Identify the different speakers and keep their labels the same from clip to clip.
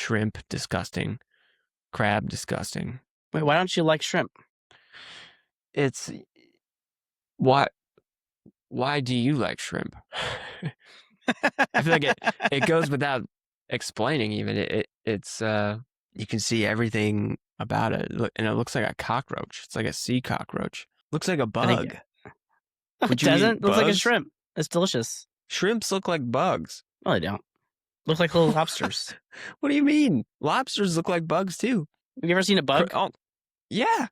Speaker 1: Shrimp, disgusting. Crab, disgusting.
Speaker 2: Wait, why don't you like shrimp?
Speaker 1: It's why do you like shrimp? I feel like it goes without explaining even. It's you can see everything about it, and it looks like a cockroach. It's like a sea cockroach. Looks like a
Speaker 2: I think
Speaker 1: bug.
Speaker 2: no, it
Speaker 1: Would you eat
Speaker 2: doesn't. It looks like a
Speaker 1: bugs?
Speaker 2: shrimp. It's delicious.
Speaker 1: Shrimps look like bugs.
Speaker 2: No, they don't. Look like little lobsters.
Speaker 1: What do you mean? Lobsters look like bugs too.
Speaker 2: Have you ever seen a bug?
Speaker 1: Oh, yeah.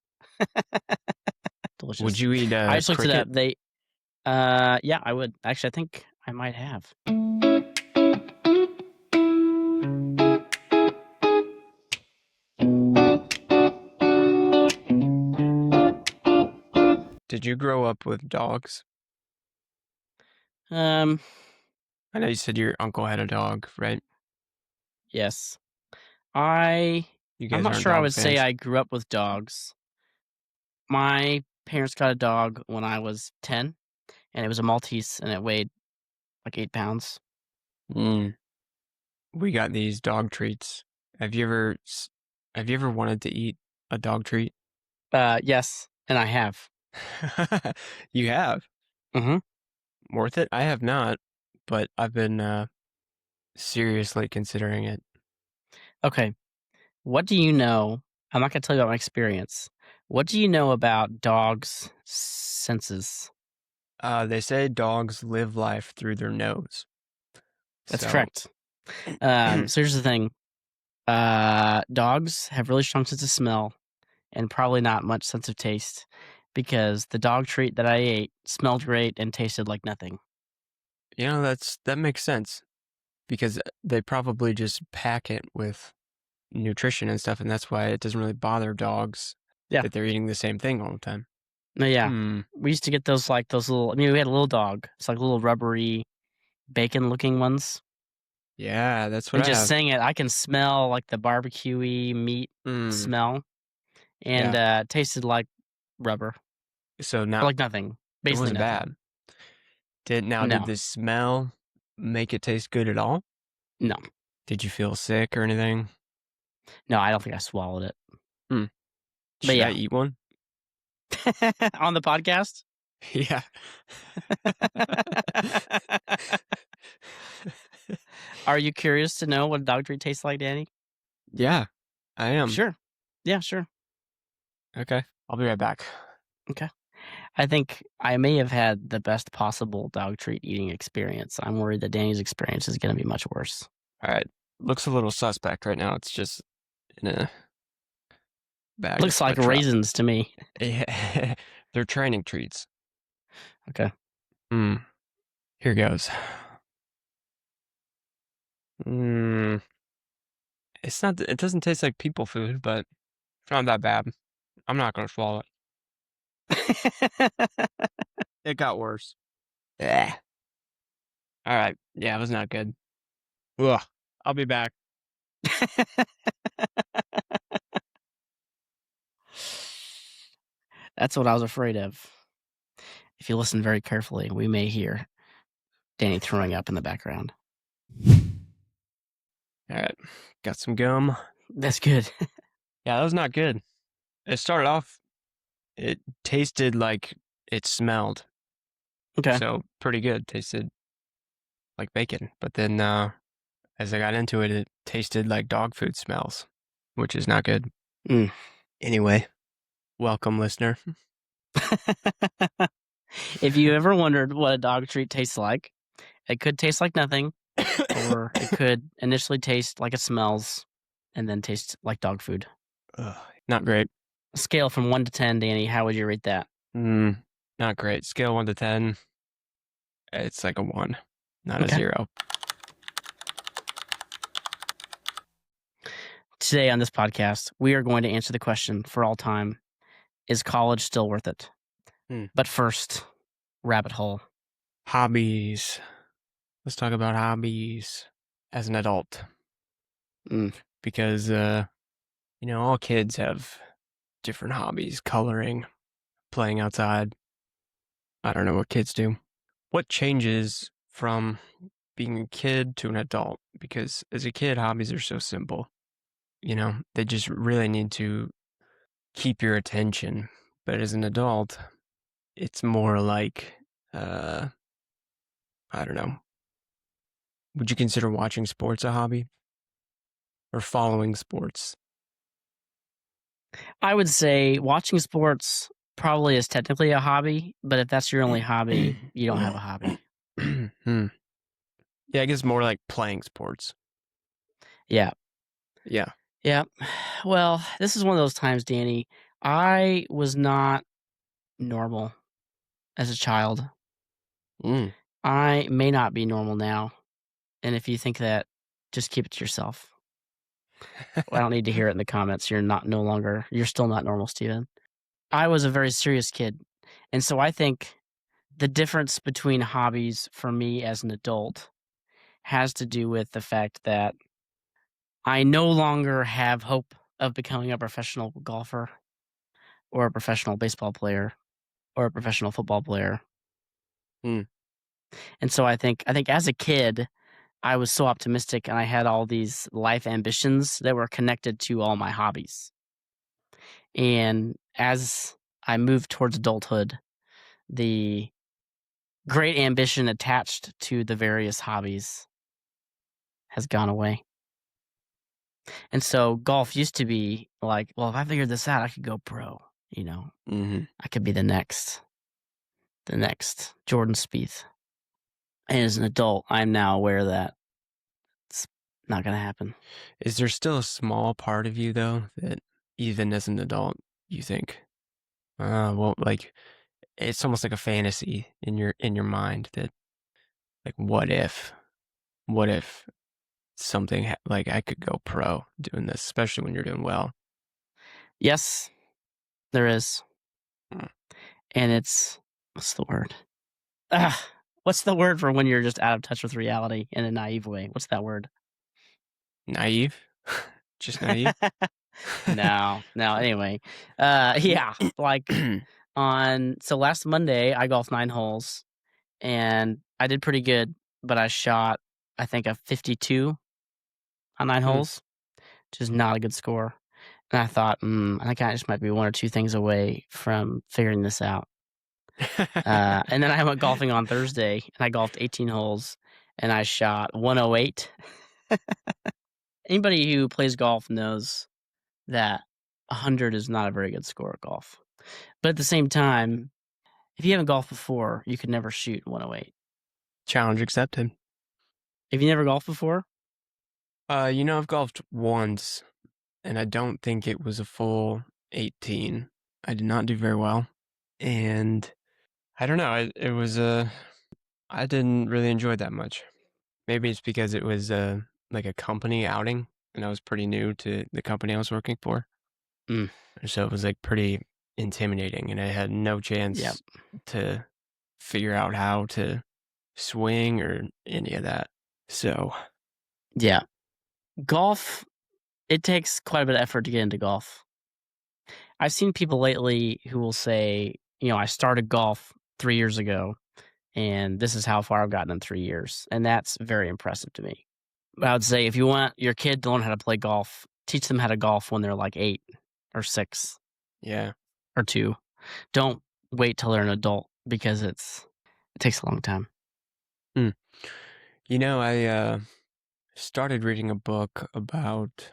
Speaker 2: Delicious.
Speaker 1: Would you eat
Speaker 2: I just looked it
Speaker 1: cricket?
Speaker 2: up. Yeah, I would. Actually, I think I might have.
Speaker 1: Did you grow up with dogs?
Speaker 2: Um,
Speaker 1: I know you said your uncle had a dog, right?
Speaker 2: yes.
Speaker 1: You
Speaker 2: I'm
Speaker 1: guys
Speaker 2: not
Speaker 1: aren't
Speaker 2: sure I
Speaker 1: dog
Speaker 2: would say
Speaker 1: fans?
Speaker 2: I grew up with dogs. My parents got a dog when I was 10, and it was a Maltese, and it weighed like 8 pounds.
Speaker 1: Mm. We got these dog treats. Have you ever wanted to eat a dog treat?
Speaker 2: Yes, and I have.
Speaker 1: You have.
Speaker 2: Mm-hmm.
Speaker 1: Worth it? I have not, but I've been seriously considering it.
Speaker 2: Okay. What do you know? I'm not going to tell you about my experience. What do you know about dogs' senses?
Speaker 1: They say dogs live life through their nose.
Speaker 2: That's
Speaker 1: So,
Speaker 2: correct. So here's the thing. Dogs have really strong sense of smell and probably not much sense of taste because the dog treat that I ate smelled great and tasted like nothing.
Speaker 1: that makes sense because they probably just pack it with nutrition and stuff, and that's why it doesn't really bother dogs
Speaker 2: Yeah.
Speaker 1: that they're eating the same thing all the time.
Speaker 2: No, yeah.
Speaker 1: Hmm.
Speaker 2: We used to get those little, I mean, we had a little dog. It's like little rubbery bacon looking ones.
Speaker 1: Yeah, that's what
Speaker 2: And
Speaker 1: I
Speaker 2: just
Speaker 1: have.
Speaker 2: saying it, I can smell like the barbecue-y meat
Speaker 1: Mm.
Speaker 2: smell. And
Speaker 1: Yeah.
Speaker 2: it tasted like rubber.
Speaker 1: So
Speaker 2: Or
Speaker 1: now
Speaker 2: like nothing.
Speaker 1: it
Speaker 2: Basically
Speaker 1: wasn't
Speaker 2: nothing.
Speaker 1: bad. Did
Speaker 2: No.
Speaker 1: the smell make it taste good at all?
Speaker 2: No.
Speaker 1: Did you feel sick or anything?
Speaker 2: No, I don't think I swallowed it.
Speaker 1: Hmm.
Speaker 2: But
Speaker 1: Should I
Speaker 2: yeah.
Speaker 1: eat one?
Speaker 2: On the podcast?
Speaker 1: Yeah.
Speaker 2: Are you curious to know what a dog treat tastes like, Danny?
Speaker 1: Yeah, I am.
Speaker 2: Sure. Yeah, sure.
Speaker 1: Okay. I'll be right back.
Speaker 2: Okay. I think I may have had the best possible dog treat eating experience. I'm worried that Danny's experience is going to be much worse.
Speaker 1: All right. Looks a little suspect right now. It's just in a bag
Speaker 2: Looks
Speaker 1: of a
Speaker 2: like
Speaker 1: truck.
Speaker 2: raisins to me.
Speaker 1: Yeah. They're training treats.
Speaker 2: Okay.
Speaker 1: Here goes. It doesn't taste like people food, but it's not that bad. I'm not going to swallow it. It got worse. Yeah. All right. Yeah, it was not good. Ugh. I'll be back.
Speaker 2: That's what I was afraid of. If you listen very carefully, we may hear Danny throwing up in the background.
Speaker 1: All right. Got some gum.
Speaker 2: That's good.
Speaker 1: Yeah, that was not good. It started off, it tasted like it smelled.
Speaker 2: Okay.
Speaker 1: So pretty good. Tasted like bacon. But then as I got into it, it tasted like dog food smells, which is not good. Anyway, welcome, listener.
Speaker 2: If you ever wondered what a dog treat tastes like, it could taste like nothing, or it could initially taste like it smells and then taste like dog food.
Speaker 1: Not great.
Speaker 2: A scale from 1 to 10, Danny, how would you rate that?
Speaker 1: Not great. Scale 1 to 10. It's like a 1, not a 0.
Speaker 2: Today on this podcast, we are going to answer the question for all time, is college still worth it? But first, rabbit hole.
Speaker 1: Hobbies. Let's talk about hobbies as an adult. Because, all kids have different hobbies. Coloring, playing outside. I don't know what kids do. What changes from being a kid to an adult? Because as a kid, hobbies are so simple. they just really need to keep your attention. But as an adult, it's more like, uh, I don't know. Would you consider watching sports a hobby or following sports?
Speaker 2: I would say watching sports probably is technically a hobby, but if that's your only hobby, you don't have a hobby.
Speaker 1: Hmm. Yeah, I guess more like playing sports.
Speaker 2: Yeah.
Speaker 1: Yeah.
Speaker 2: Yeah. Well, this is one of those times, Danny. I was not normal as a child.
Speaker 1: Mm.
Speaker 2: I may not be normal now. And if you think that, just keep it to yourself. Well, I don't need to hear it in the comments. You're still not normal, Steven. I was a very serious kid. And so I think the difference between hobbies for me as an adult has to do with the fact that I no longer have hope of becoming a professional golfer or a professional baseball player or a professional football player.
Speaker 1: Mm.
Speaker 2: And so I think as a kid, I was so optimistic and I had all these life ambitions that were connected to all my hobbies. And as I moved towards adulthood, the great ambition attached to the various hobbies has gone away. And so golf used to be like, well, if I figured this out, I could go pro, you know.
Speaker 1: Hmm.
Speaker 2: I could be the next Jordan Spieth. And as an adult, I'm now aware that it's not going to happen.
Speaker 1: Is there still a small part of you though that even as an adult you think, well, like it's almost like a fantasy in your mind that like what if something like I could go pro doing this, especially when you're doing well.
Speaker 2: Yes, there is.
Speaker 1: Mm.
Speaker 2: And it's, what's the word? Ah, what's the word for when you're just out of touch with reality in a naive way? What's that word?
Speaker 1: Naive, just naive.
Speaker 2: No, no. Anyway, yeah, like so last Monday I golfed 9 holes and I did pretty good, but I shot I think a 52 on 9 holes, which is not a good score. And I thought, I think I just might be one or two things away from figuring this out. And then I went golfing on Thursday and I golfed 18 holes and I shot 108. Anybody who plays golf knows that 100 is not a very good score at golf. But at the same time, if you haven't golfed before, you could never shoot 108.
Speaker 1: Challenge accepted.
Speaker 2: If you never golfed before,
Speaker 1: I've golfed once, and I don't think it was a full 18. I did not do very well, and I don't know. It was I didn't really enjoy it that much. Maybe it's because it was like a company outing, and I was pretty new to the company I was working for,
Speaker 2: mm,
Speaker 1: so it was like pretty intimidating, and I had no
Speaker 2: yeah,
Speaker 1: chance to figure out how to swing or any of that. So,
Speaker 2: yeah. Golf, it takes quite a bit of effort to get into golf. I've seen people lately who will say, I started golf 3 years ago, and this is how far I've gotten in 3 years. And that's very impressive to me. I would say if you want your kid to learn how to play golf, teach them how to golf when they're like 8 or 6
Speaker 1: yeah.
Speaker 2: or 2. Don't wait till they're an adult because it takes a long time.
Speaker 1: Hmm. I started reading a book about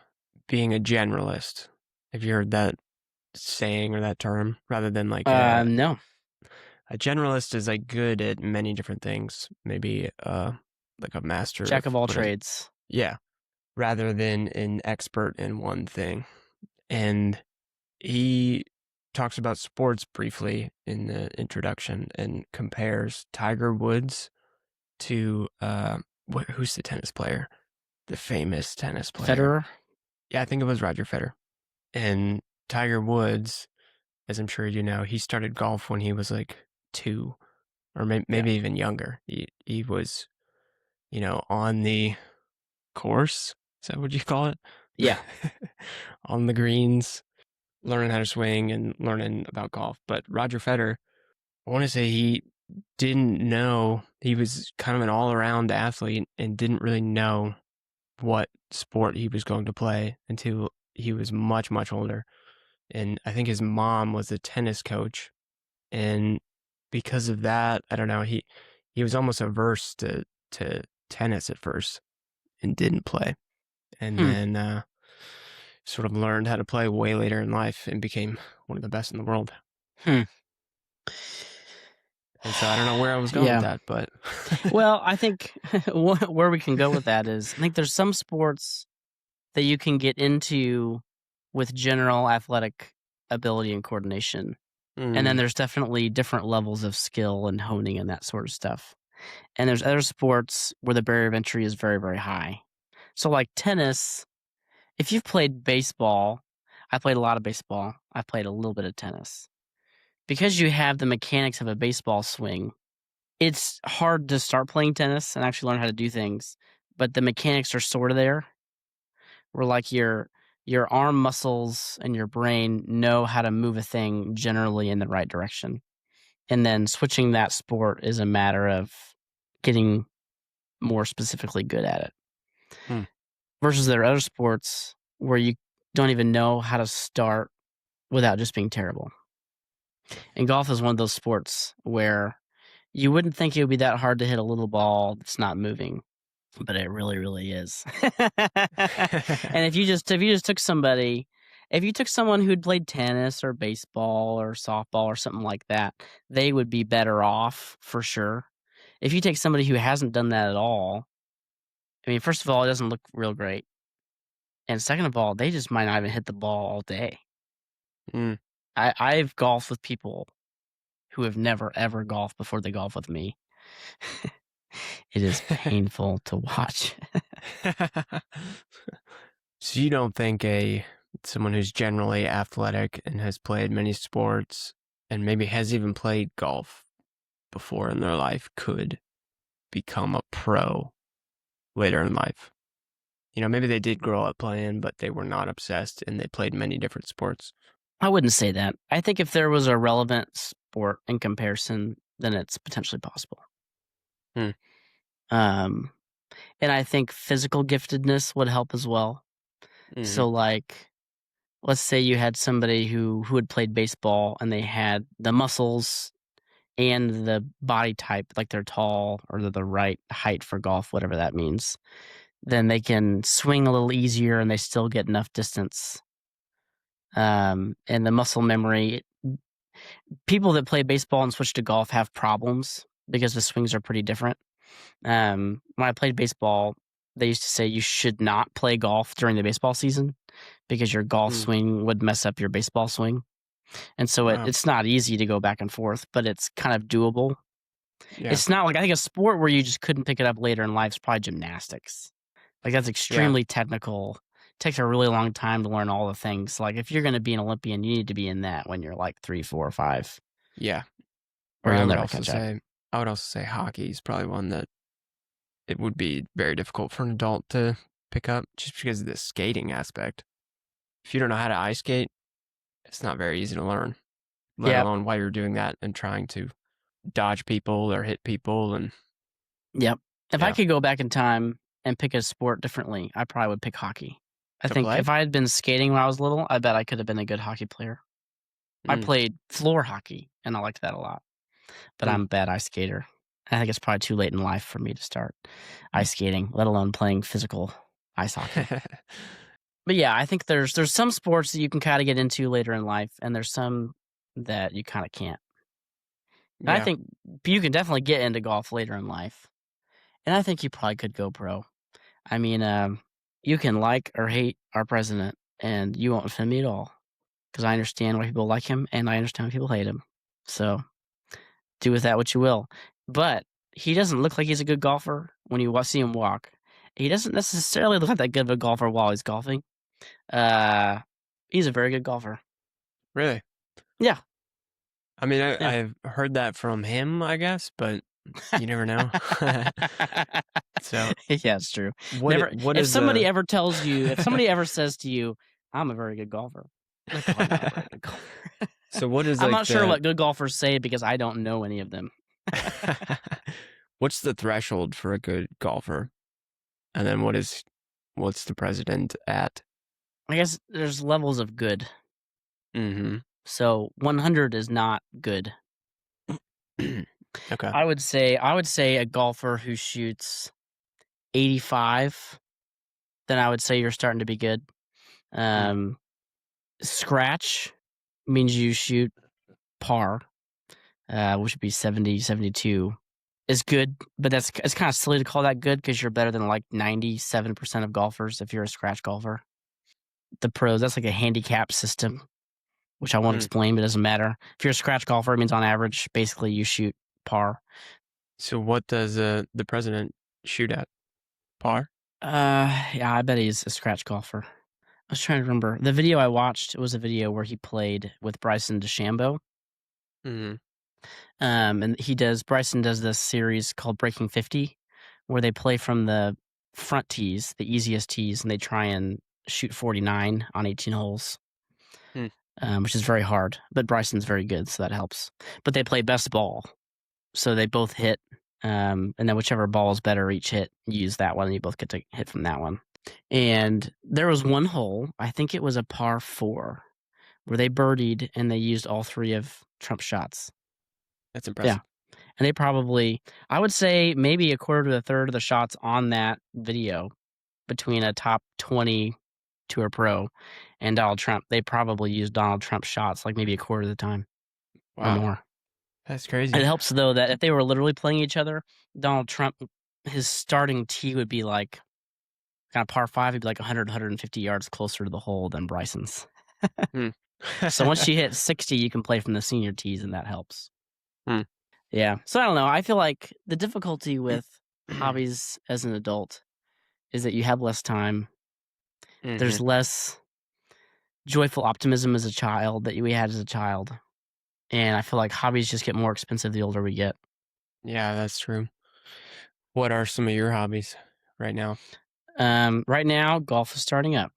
Speaker 1: being a generalist. Have you heard that saying or that term? Rather than like
Speaker 2: No,
Speaker 1: a generalist is like good at many different things. Maybe like a master
Speaker 2: jack
Speaker 1: of
Speaker 2: of all
Speaker 1: what is it?
Speaker 2: trades.
Speaker 1: Yeah, rather than an expert in one thing. And he talks about sports briefly in the introduction and compares Tiger Woods to who's the tennis player? The famous tennis player.
Speaker 2: Federer.
Speaker 1: Yeah, I think it was Roger Federer. And Tiger Woods, as I'm sure you know, he started golf when he was like 2 or
Speaker 2: Yeah,
Speaker 1: maybe even younger. He was, on the course. Is that what you call it?
Speaker 2: yeah,
Speaker 1: On the greens, learning how to swing and learning about golf. But Roger Federer, I want to say he didn't know, he was kind of an all around athlete and didn't really know what sport he was going to play he was much, much older. And I think his mom was a tennis coach. And because of that, I don't know, he was almost averse to tennis at first and didn't play. And
Speaker 2: Hmm.
Speaker 1: then sort of learned how to play way later in life and became one of the best in the world.
Speaker 2: Hmm.
Speaker 1: And so I don't know where I was going with
Speaker 2: Yeah.
Speaker 1: that, but
Speaker 2: Well, I think where we can go with that is I think there's some sports that you can get into with general athletic ability and coordination. And then
Speaker 1: mm,
Speaker 2: there's definitely different levels of skill and honing and that sort of stuff. And there's other sports where the barrier of entry is very, very high. So, like tennis, if you've played baseball, I played a lot of baseball, I played a little bit of tennis. Because you have the mechanics of a baseball swing, it's hard to start playing tennis and actually learn how to do things, but the mechanics are sort of there. Where like your arm muscles and your brain know how to move a thing generally in the right direction. And then switching that sport is a matter of getting more specifically good at it.
Speaker 1: mm,
Speaker 2: Versus there are other sports where you don't even know how to start without just being terrible. And golf is one of those sports where you wouldn't think it would be that hard to hit a little ball that's not moving, but it really, really is. And if you just took somebody, if you took someone who'd played tennis or baseball or softball or something like that, they would be better off for sure. If you take somebody who hasn't done that at all, I mean, first of all, it doesn't look real great. And second of all, they just might not even hit the ball all day.
Speaker 1: mm.
Speaker 2: I've golfed with people who have never ever golfed before they golf with me. It is painful to watch.
Speaker 1: So you don't think a someone who's generally athletic and has played many sports and maybe has even played golf before in their life could become a pro later in life? You know, maybe they did grow up playing, but they were not obsessed and they played many different sports.
Speaker 2: I wouldn't say that. I think if there was a relevant sport in comparison, then it's potentially possible.
Speaker 1: Hmm.
Speaker 2: Um, and I think physical giftedness would help as well.
Speaker 1: Mm-hmm.
Speaker 2: So, like, let's say you had somebody who had played baseball and they had the muscles and the body type, like they're tall or they're the right height for golf, whatever that means. Then they can swing a little easier and they still get enough distance. And the muscle memory, people that play baseball and switch to golf have problems because the swings are pretty different. When I played baseball, they used to say you should not play golf during the baseball season because your golf
Speaker 1: Mm.
Speaker 2: swing would mess up your baseball swing. And so
Speaker 1: Wow.
Speaker 2: it's not easy to go back and forth, but it's kind of doable.
Speaker 1: Yeah.
Speaker 2: It's not like I think a sport where you just couldn't pick it up later in life is probably gymnastics. Like that's
Speaker 1: Yeah.
Speaker 2: extremely technical. Takes a really long time to learn all the things. Like if you're going to be an Olympian, you need to be in that when you're like 3, 4, or 5,
Speaker 1: Yeah.
Speaker 2: or
Speaker 1: Or
Speaker 2: you'll never catch up.
Speaker 1: I would also say hockey is probably one that it would be very difficult for an adult to pick up just because of the skating aspect. If you don't know how to ice skate, it's not very easy to learn, let
Speaker 2: Yep.
Speaker 1: alone while you're doing that and trying to dodge people or hit people. And
Speaker 2: Yep. If I
Speaker 1: yeah,
Speaker 2: could go back in time and pick a sport differently, I probably would pick hockey. I
Speaker 1: to
Speaker 2: think
Speaker 1: play.
Speaker 2: if I had been skating when I was little, I bet I could have been a good hockey player. I
Speaker 1: Mm,
Speaker 2: played floor hockey and I liked that a lot, but
Speaker 1: mm.
Speaker 2: I'm a bad ice skater. I think it's probably too late in life for me to start ice skating, let alone playing physical ice hockey. But yeah, I think there's some sports that you can kind of get into later in life, and there's some that you kind of can't. And I
Speaker 1: Yeah.
Speaker 2: think you can definitely get into golf later in life, and I think you probably could go pro. I mean, you can like or hate our president, and you won't offend me at all because I understand why people like him, and I understand why people hate him. So do with that what you will. But he doesn't look like he's a good golfer when you see him walk. He doesn't necessarily look like that good of a golfer while he's golfing. Uh, he's a very good golfer.
Speaker 1: Really?
Speaker 2: Yeah,
Speaker 1: I mean,
Speaker 2: yeah.
Speaker 1: I've heard that from him, I guess, but you never know. So
Speaker 2: Yeah, it's true. Never
Speaker 1: what
Speaker 2: if
Speaker 1: is
Speaker 2: somebody
Speaker 1: a
Speaker 2: ever tells you if somebody ever says to you, "I'm a very good golfer," they're probably not a very good golfer.
Speaker 1: so what is
Speaker 2: I'm
Speaker 1: like
Speaker 2: not sure
Speaker 1: the
Speaker 2: what good golfers say because I don't know any of them.
Speaker 1: what's the threshold for a good golfer? And then what's the president at?
Speaker 2: I guess there's levels of good.
Speaker 1: Mhm.
Speaker 2: So 100 is not good.
Speaker 1: Okay.
Speaker 2: I would say a golfer who shoots 85, then I would say you're starting to be good.
Speaker 1: Mm.
Speaker 2: Um, Scratch means you shoot par, which would be 70, 72 is good, but it's kind of silly to call that good because you're better than like 97% of golfers if you're a scratch golfer. The pros, that's like a handicap system, which I won't
Speaker 1: Mm.
Speaker 2: explain, but it doesn't matter. If you're a scratch golfer, it means on average, basically you shoot par.
Speaker 1: So what does, the president shoot at? Par?
Speaker 2: Yeah, I bet he's a scratch golfer. I was trying to remember. The video I watched was a video where he played with Bryson DeChambeau.
Speaker 1: Mhm.
Speaker 2: And Bryson does this series called Breaking 50, where they play from the front tees, the easiest tees, and they try and shoot 49 on 18 holes,
Speaker 1: Mm.
Speaker 2: which is very hard. But Bryson's very good, so that helps. But they play best ball, so they both hit, and then whichever ball is better each hit, you use that one, and you both get to hit from that one. And there was one hole, I think it was a par four, where they birdied and they used all three of Trump's shots.
Speaker 1: That's
Speaker 2: Yeah.
Speaker 1: impressive.
Speaker 2: And they probably, I would say maybe a quarter to a third of the shots on that video between a top 20 tour pro and Donald Trump, they probably used Donald Trump shots like maybe a quarter of the time or
Speaker 1: Wow.
Speaker 2: more.
Speaker 1: That's
Speaker 2: It
Speaker 1: crazy.
Speaker 2: helps though that if they were literally playing each other, Donald Trump, his starting tee would be like kind of par five, he'd be like 100, 150 yards closer to the hole than Bryson's.
Speaker 1: Hmm.
Speaker 2: So once you hit 60, you can play from the senior tees and that helps.
Speaker 1: Hmm.
Speaker 2: Yeah. So I don't know. I feel like the difficulty with hobbies as an adult is that you have less time. There's
Speaker 1: Mhm.
Speaker 2: less joyful optimism as a child that we had as a child. And I feel like hobbies just get more expensive the older we get.
Speaker 1: Yeah, that's true. What are some of your hobbies right now?
Speaker 2: Right now, golf is starting up.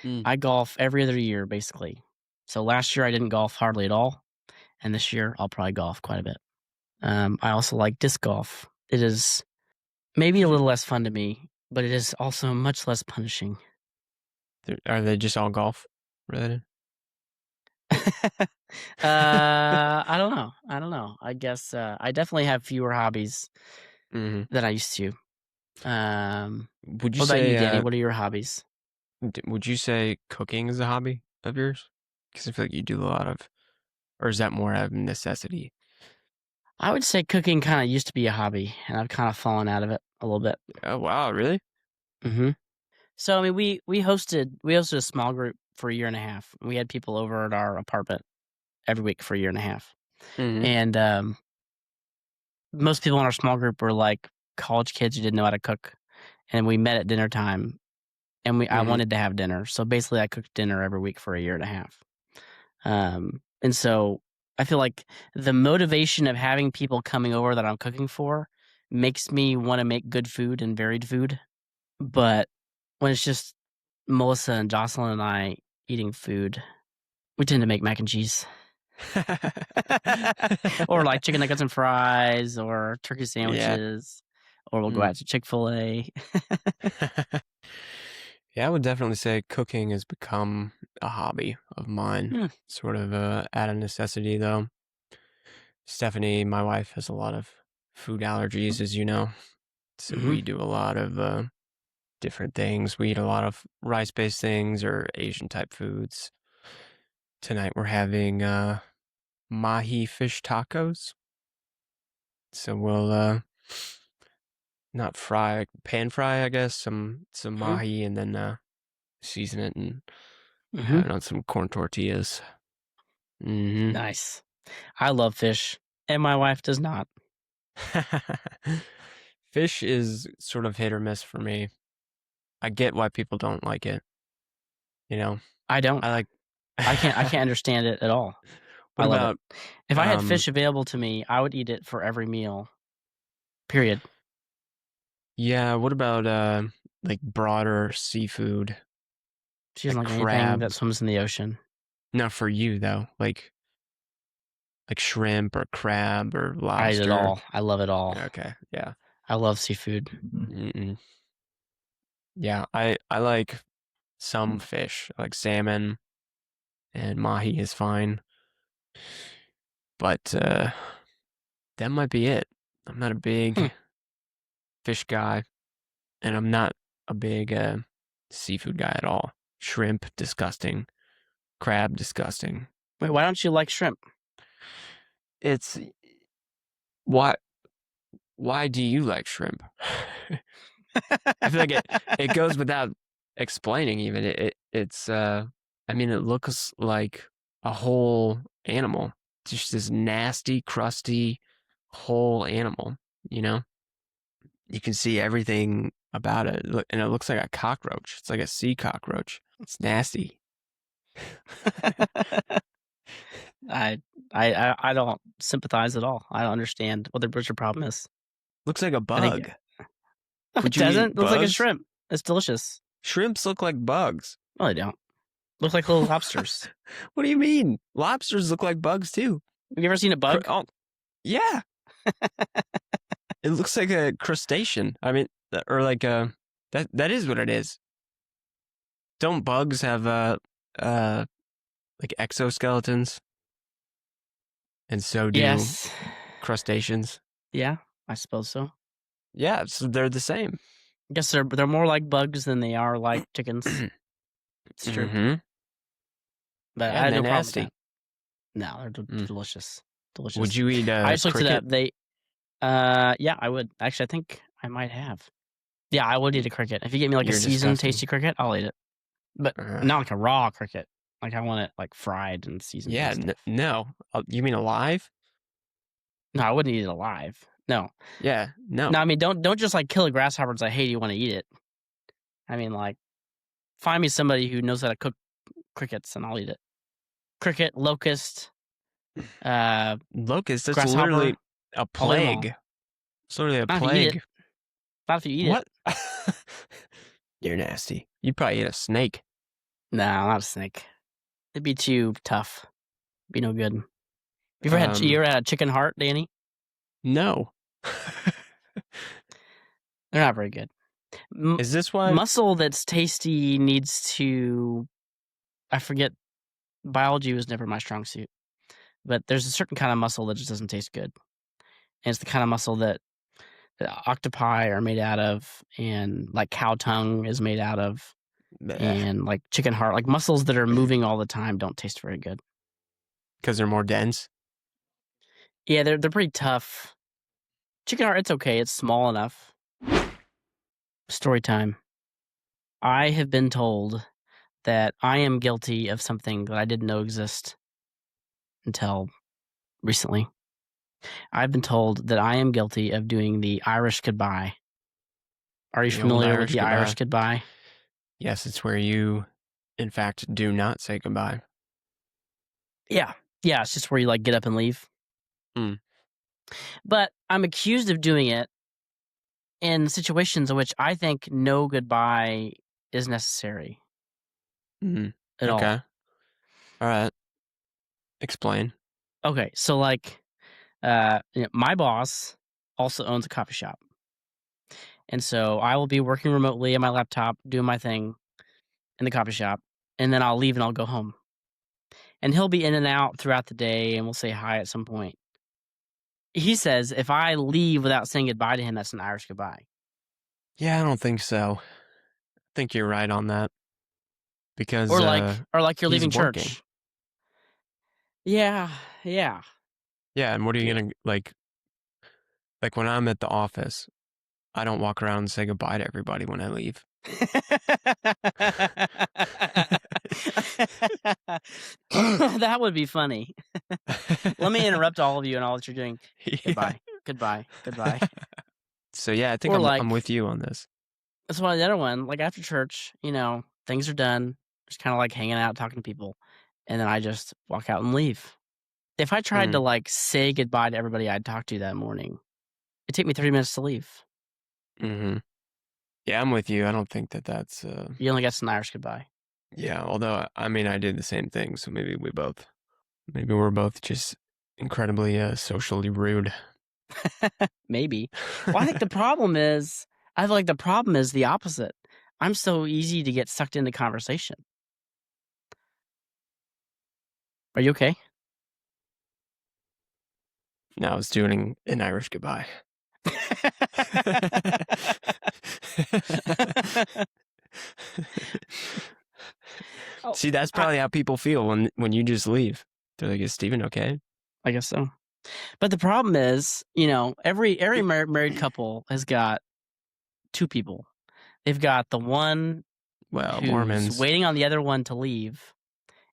Speaker 1: Mm.
Speaker 2: I golf every other year, basically. So last year I didn't golf hardly at all. And this year I'll probably golf quite a bit. I also like disc golf. It is maybe a little less fun to me, but it is also much less punishing.
Speaker 1: Are they just all golf related?
Speaker 2: I don't know. I don't know. I guess I definitely have fewer hobbies
Speaker 1: Mhm.
Speaker 2: than I used to.
Speaker 1: Would you
Speaker 2: What about you,
Speaker 1: say,
Speaker 2: Danny? What are your hobbies?
Speaker 1: would you say cooking is a hobby of yours? Because I feel like you do a lot of, or is that more out of necessity?
Speaker 2: I would say cooking kind of used to be a hobby, and I've kind of fallen out of it a little bit.
Speaker 1: Oh wow, really?
Speaker 2: hmm So I mean, we hosted a small group for a year and a half. We had people over at our apartment every week for a year and a half,
Speaker 1: Mhm.
Speaker 2: and most people in our small group were like college kids who didn't know how to cook. And we met at dinner time, and I
Speaker 1: Mhm.
Speaker 2: wanted to have dinner. So basically, I cooked dinner every week for a year and a half. And so I feel like the motivation of having people coming over that I'm cooking for makes me want to make good food and varied food. But when it's just Melissa and Jocelyn and I eating food, we tend to make mac and cheese or like chicken nuggets and fries or turkey
Speaker 1: Yeah.
Speaker 2: sandwiches, or we'll go
Speaker 1: Mm.
Speaker 2: out to Chick-fil-A.
Speaker 1: Yeah, I would definitely say cooking has become a hobby of mine.
Speaker 2: Hmm.
Speaker 1: Sort of out of necessity, though. Stephanie, my wife, has a lot of food allergies, as you know. So
Speaker 2: Mhm.
Speaker 1: we do a lot of different things. We eat a lot of rice-based things or Asian type foods. Tonight we're having mahi fish tacos. So we'll not fry, pan fry, I guess, some
Speaker 2: Mhm.
Speaker 1: mahi and then season it and have
Speaker 2: Mhm.
Speaker 1: it on some corn tortillas. Mm-hmm.
Speaker 2: Nice. I love fish, and my wife does not.
Speaker 1: Fish is sort of hit or miss for me. I get why people don't like it. You know,
Speaker 2: I don't.
Speaker 1: I like.
Speaker 2: I can't understand it at all. I
Speaker 1: What
Speaker 2: love it.
Speaker 1: about
Speaker 2: If I had
Speaker 1: um?
Speaker 2: fish available to me, I would eat it for every meal, period.
Speaker 1: Yeah, what about like broader seafood,
Speaker 2: She doesn't
Speaker 1: like
Speaker 2: like anything that
Speaker 1: crab?
Speaker 2: swims in the ocean.
Speaker 1: Not for you though, like shrimp or crab or
Speaker 2: I eat it
Speaker 1: lobster.
Speaker 2: all. I love it all.
Speaker 1: Okay, yeah.
Speaker 2: I love seafood.
Speaker 1: Mm-mm. Yeah, I like. some fish, like salmon and mahi is fine. But that might be it. I'm not a
Speaker 2: Hmm.
Speaker 1: big fish guy, and I'm not a big seafood guy at all. Shrimp, disgusting. Crab, disgusting.
Speaker 2: Wait, why don't you like shrimp?
Speaker 1: It's why why do you like shrimp? I feel like it goes without explaining even. It's I mean it looks like a whole animal. Just this nasty, crusty whole animal, you know? You can see everything about it. And it looks like a cockroach. It's like a sea cockroach. It's nasty.
Speaker 2: I I don't sympathize at all. I don't understand what your problem is.
Speaker 1: Looks like a
Speaker 2: I think
Speaker 1: bug.
Speaker 2: it
Speaker 1: Would you eat
Speaker 2: doesn't. Looks like a
Speaker 1: bugs?
Speaker 2: shrimp. It's delicious.
Speaker 1: Shrimps look like bugs.
Speaker 2: No, they don't. Look like little lobsters.
Speaker 1: What do you mean? Lobsters look like bugs too.
Speaker 2: Have you ever seen a bug?
Speaker 1: Oh, yeah. It looks like a crustacean. I mean, or like a that is what it is. Don't bugs have uh like exoskeletons? And so do
Speaker 2: Yes.
Speaker 1: crustaceans.
Speaker 2: Yeah, I suppose so.
Speaker 1: Yeah, so they're the same.
Speaker 2: I guess they're more like bugs than they are like chickens. It's true.
Speaker 1: Mm-hmm.
Speaker 2: But
Speaker 1: Yeah,
Speaker 2: I
Speaker 1: and
Speaker 2: had
Speaker 1: they're
Speaker 2: no problem with that.
Speaker 1: nasty.
Speaker 2: No, they're
Speaker 1: Mm.
Speaker 2: delicious.
Speaker 1: Would
Speaker 2: Delicious.
Speaker 1: you eat
Speaker 2: I
Speaker 1: a
Speaker 2: just looked it up.
Speaker 1: cricket?
Speaker 2: Yeah, I would. Actually, I think I might have. Yeah, I would eat a cricket. If you get me like a
Speaker 1: You're
Speaker 2: seasoned
Speaker 1: disgusting.
Speaker 2: tasty cricket, I'll eat it. But
Speaker 1: Uh,
Speaker 2: not like a raw cricket. Like I want it like fried and seasoned
Speaker 1: yeah,
Speaker 2: and stuff.
Speaker 1: no. You mean alive?
Speaker 2: No, I wouldn't eat it alive. No.
Speaker 1: Yeah, no.
Speaker 2: No, I mean don't just like kill a grasshopper and say, hey, do you want to eat it? I mean like find me somebody who knows how to cook crickets and I'll eat it. Cricket, locust,
Speaker 1: Locust, that's literally
Speaker 2: grasshopper,
Speaker 1: a
Speaker 2: I'll eat them all.
Speaker 1: plague. It's literally a
Speaker 2: Not if you eat it.
Speaker 1: plague.
Speaker 2: Not if you eat it.
Speaker 1: What? You're nasty. You'd probably eat a snake.
Speaker 2: No, not a snake. It'd be too tough. Be no good. You
Speaker 1: Um,
Speaker 2: ever had a chicken heart, Danny?
Speaker 1: no.
Speaker 2: They're not very good.
Speaker 1: Is this why?
Speaker 2: Muscle that's tasty needs to. I forget. Biology was never my strong suit, but there's a certain kind of muscle that just doesn't taste good, and it's the kind of muscle that octopi are made out of, and like cow tongue is made out of, and like chicken heart, like muscles that are moving all the time don't taste very good.
Speaker 1: Because they're more dense?
Speaker 2: Yeah, they're pretty tough. Chicken heart, it's okay. It's small enough. Story time. I have been told that I am guilty of something that I didn't know exist until recently. I've been told that I am guilty of doing the Irish goodbye. Are you
Speaker 1: The old
Speaker 2: familiar with
Speaker 1: Irish
Speaker 2: the Irish
Speaker 1: goodbye.
Speaker 2: goodbye?
Speaker 1: Yes, it's where you, in fact, do not say goodbye.
Speaker 2: Yeah. Yeah, it's just where you like get up and leave.
Speaker 1: Mm.
Speaker 2: But I'm accused of doing it in situations in which I think no goodbye is necessary
Speaker 1: Mm.
Speaker 2: at all.
Speaker 1: Okay. All right. Explain.
Speaker 2: Okay, so like my boss also owns a coffee shop. And so I will be working remotely on my laptop, doing my thing in the coffee shop, and then I'll leave and I'll go home. And he'll be in and out throughout the day and we'll say hi at some point. He says if I leave without saying goodbye to him, that's an Irish goodbye.
Speaker 1: Yeah, I don't think so. I think you're right on that. Because
Speaker 2: Or like you're
Speaker 1: he's
Speaker 2: leaving
Speaker 1: working.
Speaker 2: church. Yeah, yeah.
Speaker 1: Yeah, and what are you
Speaker 2: Yeah.
Speaker 1: gonna like when I'm at the office, I don't walk around and say goodbye to everybody when I leave.
Speaker 2: That would be funny. Let me interrupt all of you and all that you're doing.
Speaker 1: Yeah.
Speaker 2: Goodbye. Goodbye. Goodbye.
Speaker 1: So yeah, I think
Speaker 2: Or
Speaker 1: I'm
Speaker 2: like
Speaker 1: with you on this.
Speaker 2: that's why the other one, like after church, things are done. Just kind of like hanging out, talking to people, and then I just walk out and leave. If I tried to
Speaker 1: Mm.
Speaker 2: like say goodbye to everybody I'd talked to that morning, it'd take me 30 minutes to leave.
Speaker 1: Mm-hmm. Yeah, I'm with you. I don't think that's
Speaker 2: You only get an Irish goodbye.
Speaker 1: yeah, although I mean I did the same thing, so maybe we're both just incredibly socially rude.
Speaker 2: Maybe. Well, I think the problem is, I feel like the problem is the opposite. I'm so easy to get sucked into conversation. Are you okay?
Speaker 1: No, I was doing an Irish goodbye.
Speaker 2: Oh,
Speaker 1: See, that's
Speaker 2: I
Speaker 1: probably how people feel when you just leave. They're like, "Is Steven okay?"
Speaker 2: I guess so. But the problem is, every married couple has got 2 people. They've got the one
Speaker 1: Well,
Speaker 2: who's
Speaker 1: Mormons.
Speaker 2: waiting on the other one to leave,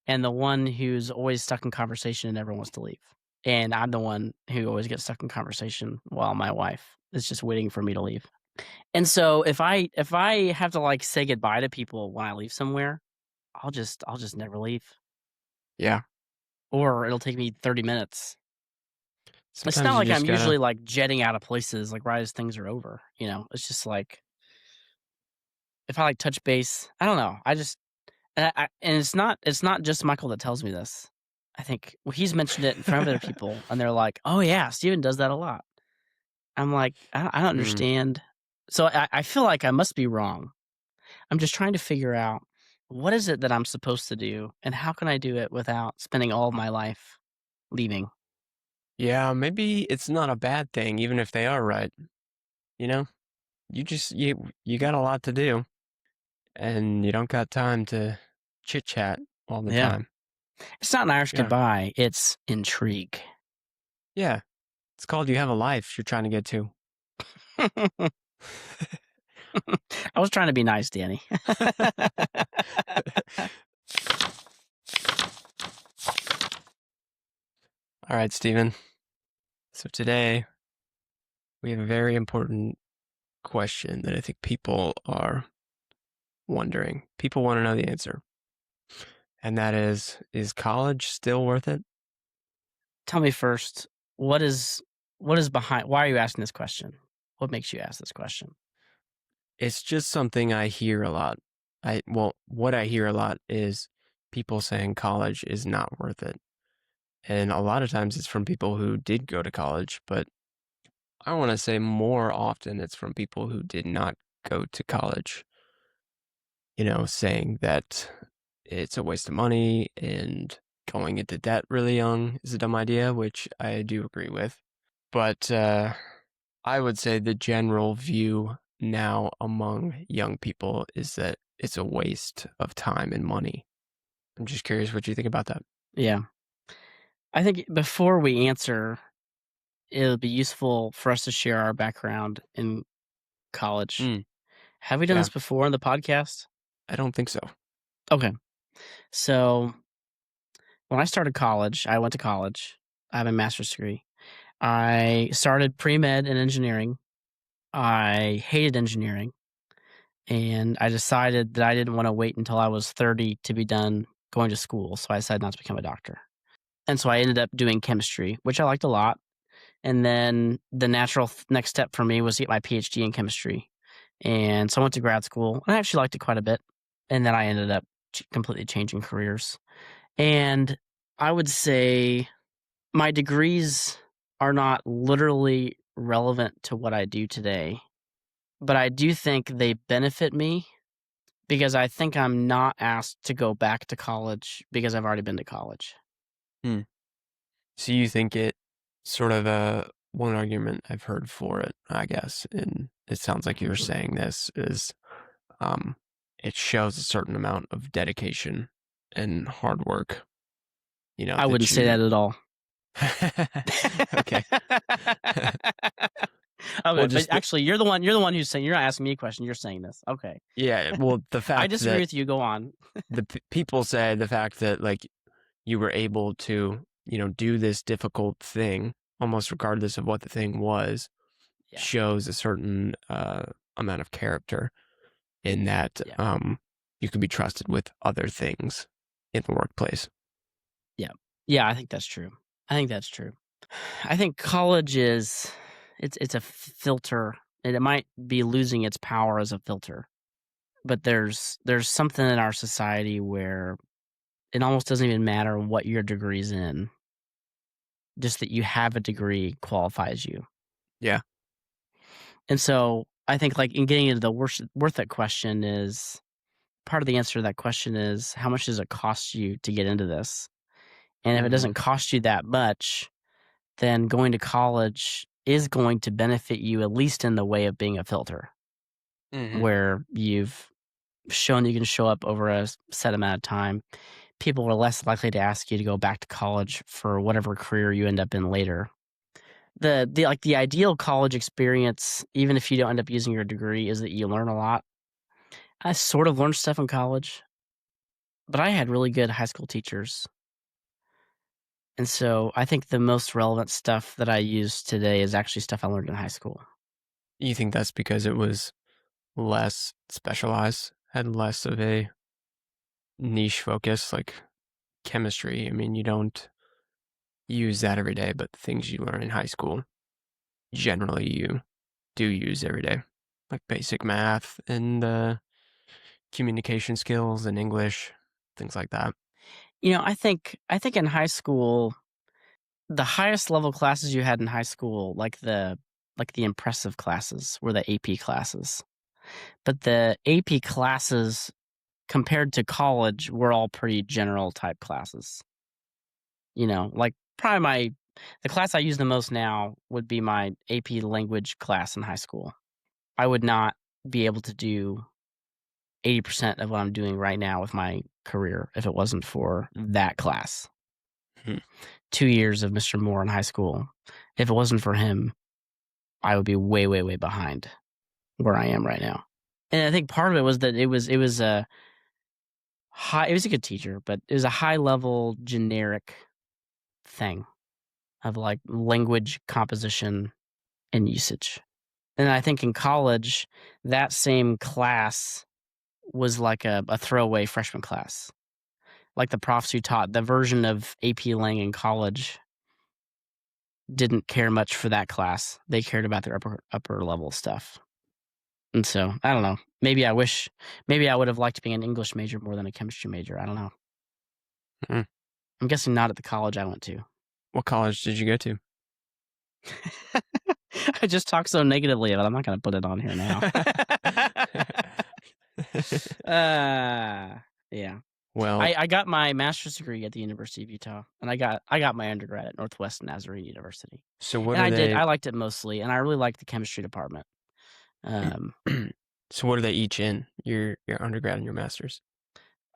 Speaker 2: and the one who's always stuck in conversation and never wants to leave. And I'm the one who always gets stuck in conversation while my wife is just waiting for me to leave. And so if I have to, like, say goodbye to people when I leave somewhere, I'll just never leave,
Speaker 1: Yeah.
Speaker 2: or it'll take me 30 minutes. It's not
Speaker 1: Sometimes you
Speaker 2: like
Speaker 1: just
Speaker 2: I'm
Speaker 1: gotta
Speaker 2: usually, like, jetting out of places, like, right as things are over, you know? It's just like, if I, like, touch base, I don't know, I just and it's not just Michael that tells me this. I think he's mentioned it in front of other people, and they're like, "Oh, yeah, Steven does that a lot." I'm like, "I don't
Speaker 1: mm,
Speaker 2: understand." So I feel like I must be wrong. I'm just trying to figure out what is it that I'm supposed to do, and how can I do it without spending all of my life leaving?
Speaker 1: yeah, maybe it's not a bad thing, even if they are right, you know? You got a lot to do, and you don't got time to chit-chat all the
Speaker 2: Yeah.
Speaker 1: time.
Speaker 2: It's not an Irish
Speaker 1: Yeah.
Speaker 2: goodbye, it's intrigue.
Speaker 1: Yeah. It's called You Have a Life you're trying to get to.
Speaker 2: I was trying to be nice, Danny.
Speaker 1: Alright, Steven. So today, we have a very important question that I think people are wondering. People wanna know the answer, and that is college still worth it?
Speaker 2: Tell me first, what is behind why are you asking this question? What makes you ask this question?
Speaker 1: It's just something I hear a lot. What I hear a lot is people saying college is not worth it. And a lot of times it's from people who did go to college, but I want to say more often it's from people who did not go to college, saying that it's a waste of money and going into debt really young is a dumb idea, which I do agree with. But I would say the general view now among young people is that it's a waste of time and money. I'm just curious what you think about that.
Speaker 2: Yeah. I think before we answer, it'll be useful for us to share our background in college.
Speaker 1: Mm,
Speaker 2: Have we done
Speaker 1: yeah,
Speaker 2: this before on the podcast?
Speaker 1: I don't think so.
Speaker 2: Okay. So, when I started college, I went to college. I have a master's degree. I started pre-med in engineering. I hated engineering, and I decided that I didn't wanna wait until I was 30 to be done going to school, so I decided not to become a doctor. And so I ended up doing chemistry, which I liked a lot, and then the natural next step for me was to get my PhD in chemistry. And so I went to grad school, and I actually liked it quite a bit, and then I ended up completely changing careers. And I would say my degrees are not literally relevant to what I do today, but I do think they benefit me because I think I'm not asked to go back to college because I've already been to college.
Speaker 1: Hmm. So you think it sort of one argument I've heard for it, I guess, and it sounds like you're saying this is um it shows a certain amount of dedication and hard work,
Speaker 2: I wouldn't
Speaker 1: that
Speaker 2: say that
Speaker 1: you
Speaker 2: at all.
Speaker 1: okay.
Speaker 2: Okay,
Speaker 1: Well,
Speaker 2: but
Speaker 1: just
Speaker 2: actually, you're the one who's saying you're not asking me a question. You're saying this. Okay,
Speaker 1: yeah, well, the
Speaker 2: I
Speaker 1: fact
Speaker 2: disagree
Speaker 1: that
Speaker 2: with you. Go on.
Speaker 1: people say the fact that like you were able to, do this difficult thing almost regardless of what the thing was
Speaker 2: Yeah,
Speaker 1: shows a certain amount of character in that
Speaker 2: yeah,
Speaker 1: you can be trusted with other things in the workplace.
Speaker 2: yeah, yeah. I think that's true. I think that's true. I think college is it's a filter, and it might be losing its power as a filter. But there's something in our society where it almost doesn't even matter what your degree's in, just that you have a degree qualifies you.
Speaker 1: Yeah.
Speaker 2: And so I think, like, in getting into the worth it question is part of the answer to that question is how much does it cost you to get into this? And if it
Speaker 1: Mm,
Speaker 2: doesn't cost you that much, then going to college is going to benefit you, at least in the way of being a filter,
Speaker 1: mhm.
Speaker 2: where you've shown you can show up over a set amount of time. People are less likely to ask you to go back to college for whatever career you end up in later. The ideal college experience, even if you don't end up using your degree, is that you learn a lot. I sort of learned stuff in college, but I had really good high school teachers. And so I think the most relevant stuff that I use today is actually stuff I learned in high school.
Speaker 1: You think that's because it was less specialized, had less of a niche focus, like chemistry? I mean, you don't use that every day, but the things you learn in high school, generally you do use every day, like basic math and communication skills and English, things like that.
Speaker 2: I think in high school, the highest level classes you had in high school, like the impressive classes, were the AP classes. But the AP classes compared to college were all pretty general type classes. Like probably the class I use the most now would be my AP language class in high school. I would not be able to do 80% of what I'm doing right now with my career if it wasn't for that class.
Speaker 1: Hmm.
Speaker 2: 2 years of Mr. Moore in high school. If it wasn't for him, I would be way, way, way behind where I am right now. And I think part of it was that it was a high it was a good teacher, but it was a high level generic thing of like language composition and usage. And I think in college, that same class was like a throwaway freshman class. Like the profs who taught the version of AP Lang in college didn't care much for that class. They cared about their upper level stuff. And so I don't know. Maybe I would have liked being an English major more than a chemistry major. I don't know.
Speaker 1: Hmm.
Speaker 2: I'm guessing not at the college I went to.
Speaker 1: What college did you go to?
Speaker 2: I just talked so negatively of it. I'm not going to put it on here now. uh, yeah.
Speaker 1: Well,
Speaker 2: I got my master's degree at the University of Utah, and I got my undergrad at Northwest Nazarene University,
Speaker 1: so what
Speaker 2: and
Speaker 1: are they?
Speaker 2: I liked it mostly, and I really liked the chemistry department. Um,
Speaker 1: So what are they each in? Your undergrad and your master's.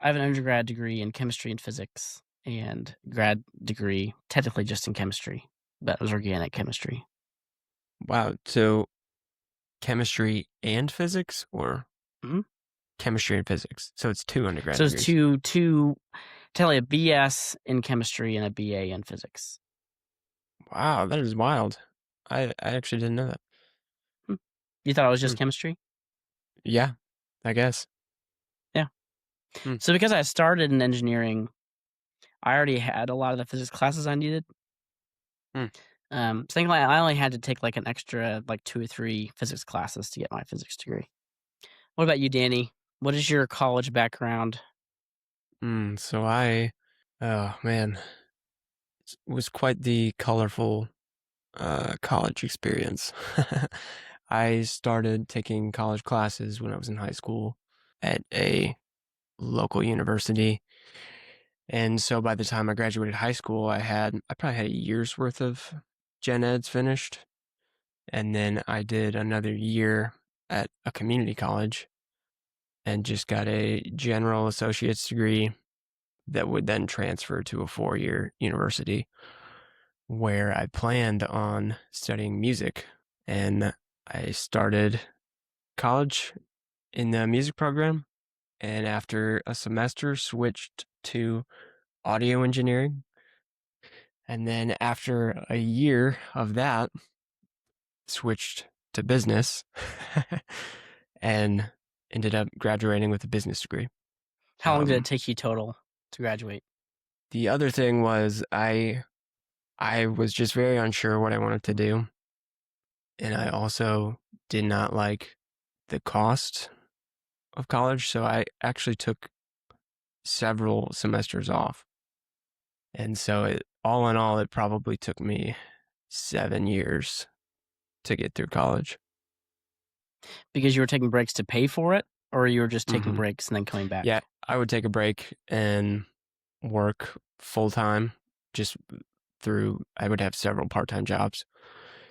Speaker 2: I have an undergrad degree in chemistry and physics, and grad degree technically just in chemistry, but it was organic chemistry.
Speaker 1: Wow. So chemistry and physics, or
Speaker 2: Mhm.
Speaker 1: chemistry and physics? So it's two undergrad
Speaker 2: So it's
Speaker 1: degrees.
Speaker 2: two technically a BS in chemistry and a BA in physics.
Speaker 1: Wow, that is wild. I actually didn't know that.
Speaker 2: Hmm. You thought it was
Speaker 1: Hmm.
Speaker 2: just chemistry?
Speaker 1: Yeah, I guess.
Speaker 2: Yeah.
Speaker 1: Hmm.
Speaker 2: So because I started in engineering, I already had a lot of the physics classes I needed.
Speaker 1: Hmm.
Speaker 2: So I think like I only had to take like an extra like 2 or 3 physics classes to get my physics degree. What about you, Danny? What is your college background?
Speaker 1: So oh man, it was quite the colorful college experience. I started taking college classes when I was in high school at a local university. And so by the time I graduated high school, I probably had a year's worth of gen eds finished. And then I did another year at a community college and just got a general associate's degree that would then transfer to a 4-year university where I planned on studying music. And I started college in the music program, and after a semester switched to audio engineering. And then after a year of that, switched to business and ended up graduating with a business degree.
Speaker 2: How long did it
Speaker 1: Um,
Speaker 2: take you total to graduate?
Speaker 1: the other thing was I was just very unsure what I wanted to do, and I also did not like the cost of college, so I actually took several semesters off. And so all in all, it probably took me 7 years to get through college.
Speaker 2: Because you were taking breaks to pay for it, or you were just taking
Speaker 1: Mhm.
Speaker 2: breaks and then coming
Speaker 1: Yeah,
Speaker 2: back?
Speaker 1: I would take a break and work full time just through I would have several part-time jobs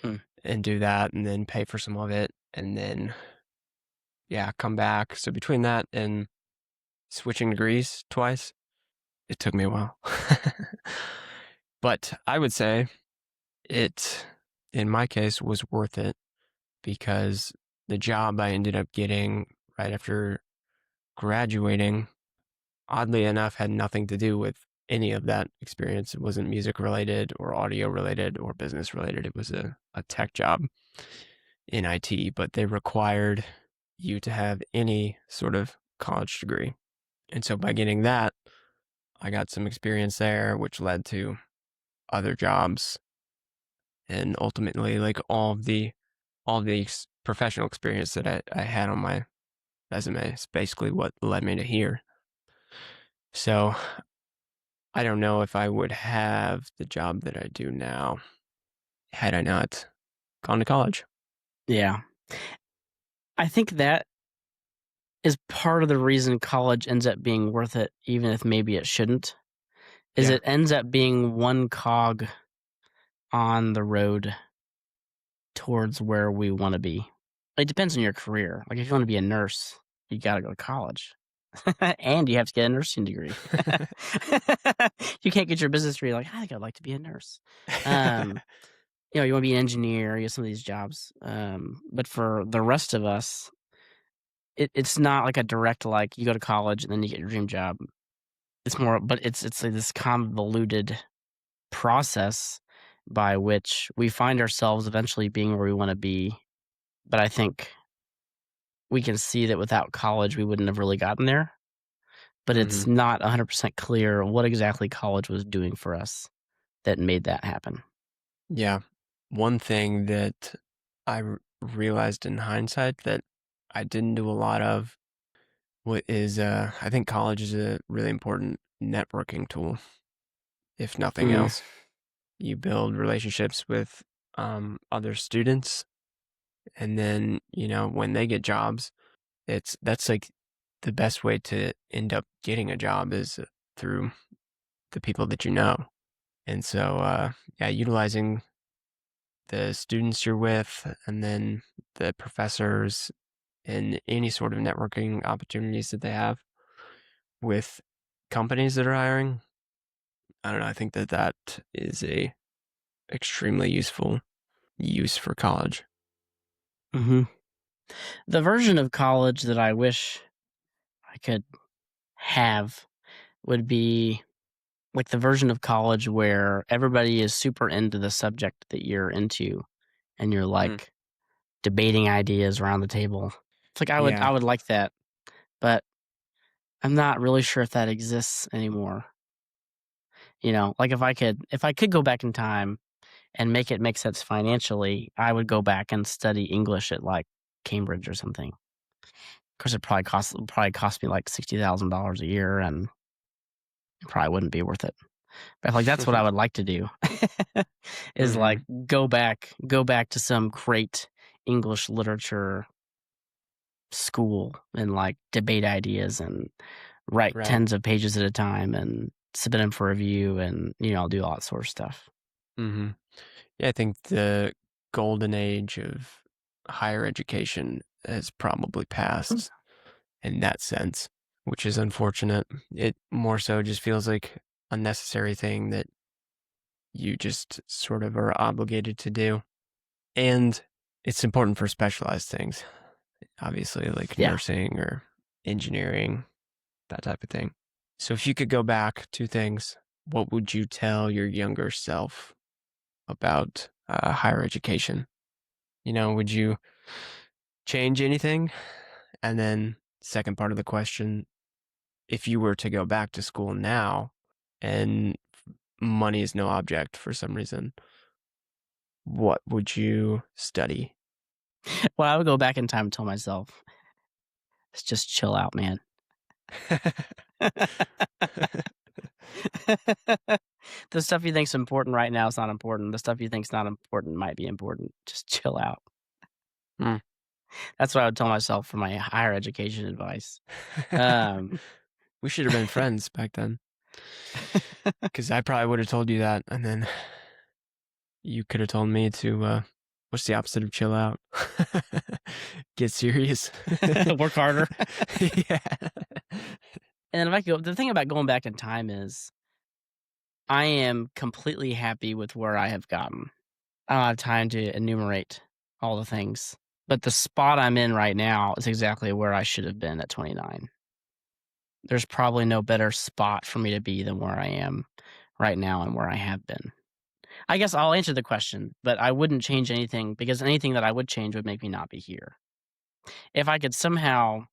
Speaker 2: Hmm.
Speaker 1: and do that and then pay for some of it and then, yeah, come back. So between that and switching degrees twice, it took me a while. But I would say it, in my case, was worth it because the job I ended up getting right after graduating, oddly enough, had nothing to do with any of that experience. It wasn't music related or audio related or business related. It was a tech job in IT, but they required you to have any sort of college degree. And so by getting that, I got some experience there, which led to other jobs and ultimately like all the professional experience that I had on my resume is basically what led me to here. So I don't know if I would have the job that I do now had I not gone to college.
Speaker 2: Yeah. I think that is part of the reason college ends up being worth it, even if maybe it shouldn't, is
Speaker 1: Yeah.
Speaker 2: it ends up being one cog on the road towards where we wanna be. It depends on your career. Like, if you wanna be a nurse, you gotta go to college, and you have to get a nursing degree. You can't get your business degree like, "I think I'd like to be a nurse." Um, you wanna be an engineer, you get some of these jobs, but for the rest of us, it's not like a direct, like, you go to college and then you get your dream job. It's more but it's like this convoluted process by which we find ourselves eventually being where we wanna be, but I think we can see that without college, we wouldn't have really gotten there, but it's
Speaker 1: hmm
Speaker 2: not 100% clear what exactly college was doing for us that made that happen.
Speaker 1: Yeah. One thing that realized in hindsight that I didn't do a lot of is I think college is a really important networking tool, if nothing
Speaker 2: Mm,
Speaker 1: else. You build relationships with other students, and then when they get jobs, that's like the best way to end up getting a job is through the people that you know. And so, yeah, utilizing the students you're with and then the professors and any sort of networking opportunities that they have with companies that are hiring. I don't know. I think that that is a extremely useful use for college.
Speaker 2: mhm. The version of college that I wish I could have would be like the version of college where everybody is super into the subject that you're into and you're
Speaker 1: Mm,
Speaker 2: like debating ideas around the table. It's like I
Speaker 1: yeah.
Speaker 2: would like that, but I'm not really sure if that exists anymore. Like if I could go back in time and make it make sense financially, I would go back and study English at like Cambridge or something. Of course, it probably cost me like $60,000 a year, and it probably wouldn't be worth it. But like that's what I would like to do, is like
Speaker 1: hmm
Speaker 2: go back to some great English literature school and like debate ideas and write
Speaker 1: Right.
Speaker 2: tens of pages at a time and submit them for review and do all that sort of stuff.
Speaker 1: hmm Yeah, I think the golden age of higher education has probably passed in that sense, which is unfortunate. It more so just feels like a necessary thing that you just sort of are obligated to do. And it's important for specialized things, obviously, like
Speaker 2: Yeah.
Speaker 1: nursing or engineering, that type of thing. So if you could go back two things, what would you tell your younger self about higher education? Would you change anything? And then, second part of the question, if you were to go back to school now and money is no object for some reason, what would you study?
Speaker 2: Well, I would go back in time and tell myself, "Let's just chill out, man." The stuff you think's important right now is not important. The stuff you think's not important might be important. Just chill out.
Speaker 1: Hmm.
Speaker 2: That's what I would tell myself for my higher education advice. Um,
Speaker 1: We should have been friends back then, because I probably would have told you that, and then you could have told me to, what's the opposite of chill out? Get serious.
Speaker 2: work harder.
Speaker 1: Yeah.
Speaker 2: And then if I go, the thing about going back in time is I am completely happy with where I have gotten. I don't have time to enumerate all the things, but the spot I'm in right now is exactly where I should have been at 29. There's probably no better spot for me to be than where I am right now and where I have been. I guess I'll answer the question, but I wouldn't change anything because anything that I would change would make me not be here. If I could somehow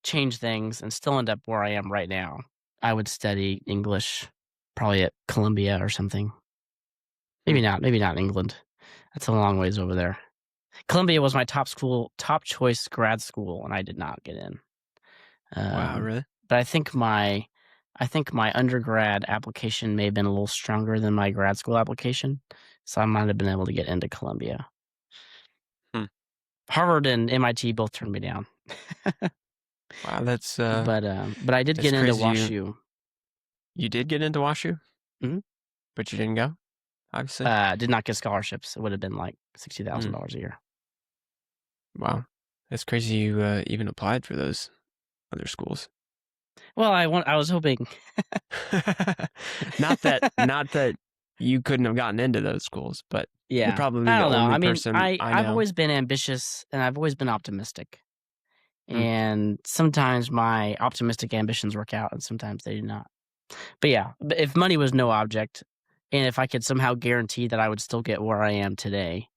Speaker 2: change things and still end up where I am right now, I would study English probably at Columbia or something.
Speaker 1: Hmm.
Speaker 2: Maybe not England. That's a long ways over there. Columbia was my top choice grad school, and I did not get in.
Speaker 1: Wow,
Speaker 2: Um,
Speaker 1: really?
Speaker 2: but I think my undergrad application may have been a little stronger than my grad school application, so I might have been able to get into Columbia.
Speaker 1: Hmm.
Speaker 2: Harvard and MIT both turned me down,
Speaker 1: Wow,
Speaker 2: but I did
Speaker 1: that's
Speaker 2: get into
Speaker 1: crazy. You
Speaker 2: WashU.
Speaker 1: you did get into WashU,
Speaker 2: Mhm.
Speaker 1: but you didn't go, obviously.
Speaker 2: Did not get scholarships. It would have been like
Speaker 1: Hmm.
Speaker 2: $60,000 a year.
Speaker 1: Wow, that's crazy. You even applied for those other schools.
Speaker 2: Well, I was hoping.
Speaker 1: Not that you couldn't have gotten into those schools, but you're
Speaker 2: Yeah,
Speaker 1: probably
Speaker 2: I
Speaker 1: the
Speaker 2: don't know.
Speaker 1: only
Speaker 2: I mean,
Speaker 1: person I
Speaker 2: I've
Speaker 1: know.
Speaker 2: always been ambitious and I've always been optimistic.
Speaker 1: Hmm.
Speaker 2: And sometimes my optimistic ambitions work out and sometimes they do not. But yeah, if money was no object and if I could somehow guarantee that I would still get where I am today,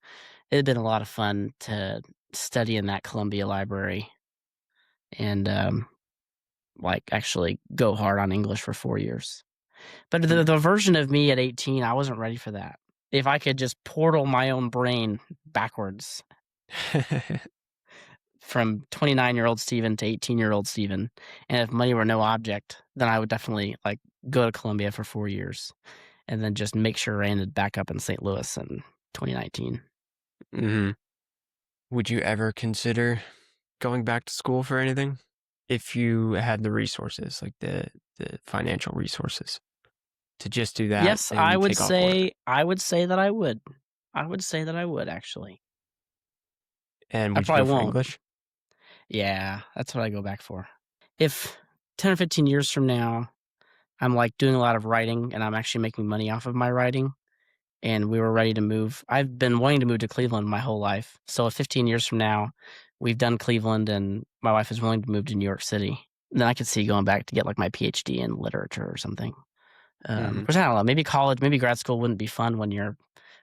Speaker 2: it'd been a lot of fun to study in that Columbia library and like actually go hard on English for 4 years. But
Speaker 1: Hmm.
Speaker 2: the version of me at 18, I wasn't ready for that. If I could just portal my own brain backwards from 29-year-old Steven to 18-year-old Steven, and if money were no object, then I would definitely like go to Columbia for 4 years and then just make sure I ended back up in St. Louis in 2019.
Speaker 1: Hmm. Would you ever consider going back to school for anything if you had the resources, like the financial resources, to just do that
Speaker 2: Yes,
Speaker 1: and take off work?
Speaker 2: I would say that I would. I would say that I would actually.
Speaker 1: And
Speaker 2: I
Speaker 1: would you go
Speaker 2: probably
Speaker 1: for
Speaker 2: won't.
Speaker 1: English?
Speaker 2: Yeah, that's what I go back for. If 10 or 15 years from now, I'm like doing a lot of writing and I'm actually making money off of my writing and we were ready to move. I've been wanting to move to Cleveland my whole life. So if 15 years from now, we've done Cleveland and my wife is willing to move to New York City, then I could see going back to get like my PhD in literature or something.
Speaker 1: Hmm.
Speaker 2: Which I don't know, maybe college, maybe grad school wouldn't be fun when you're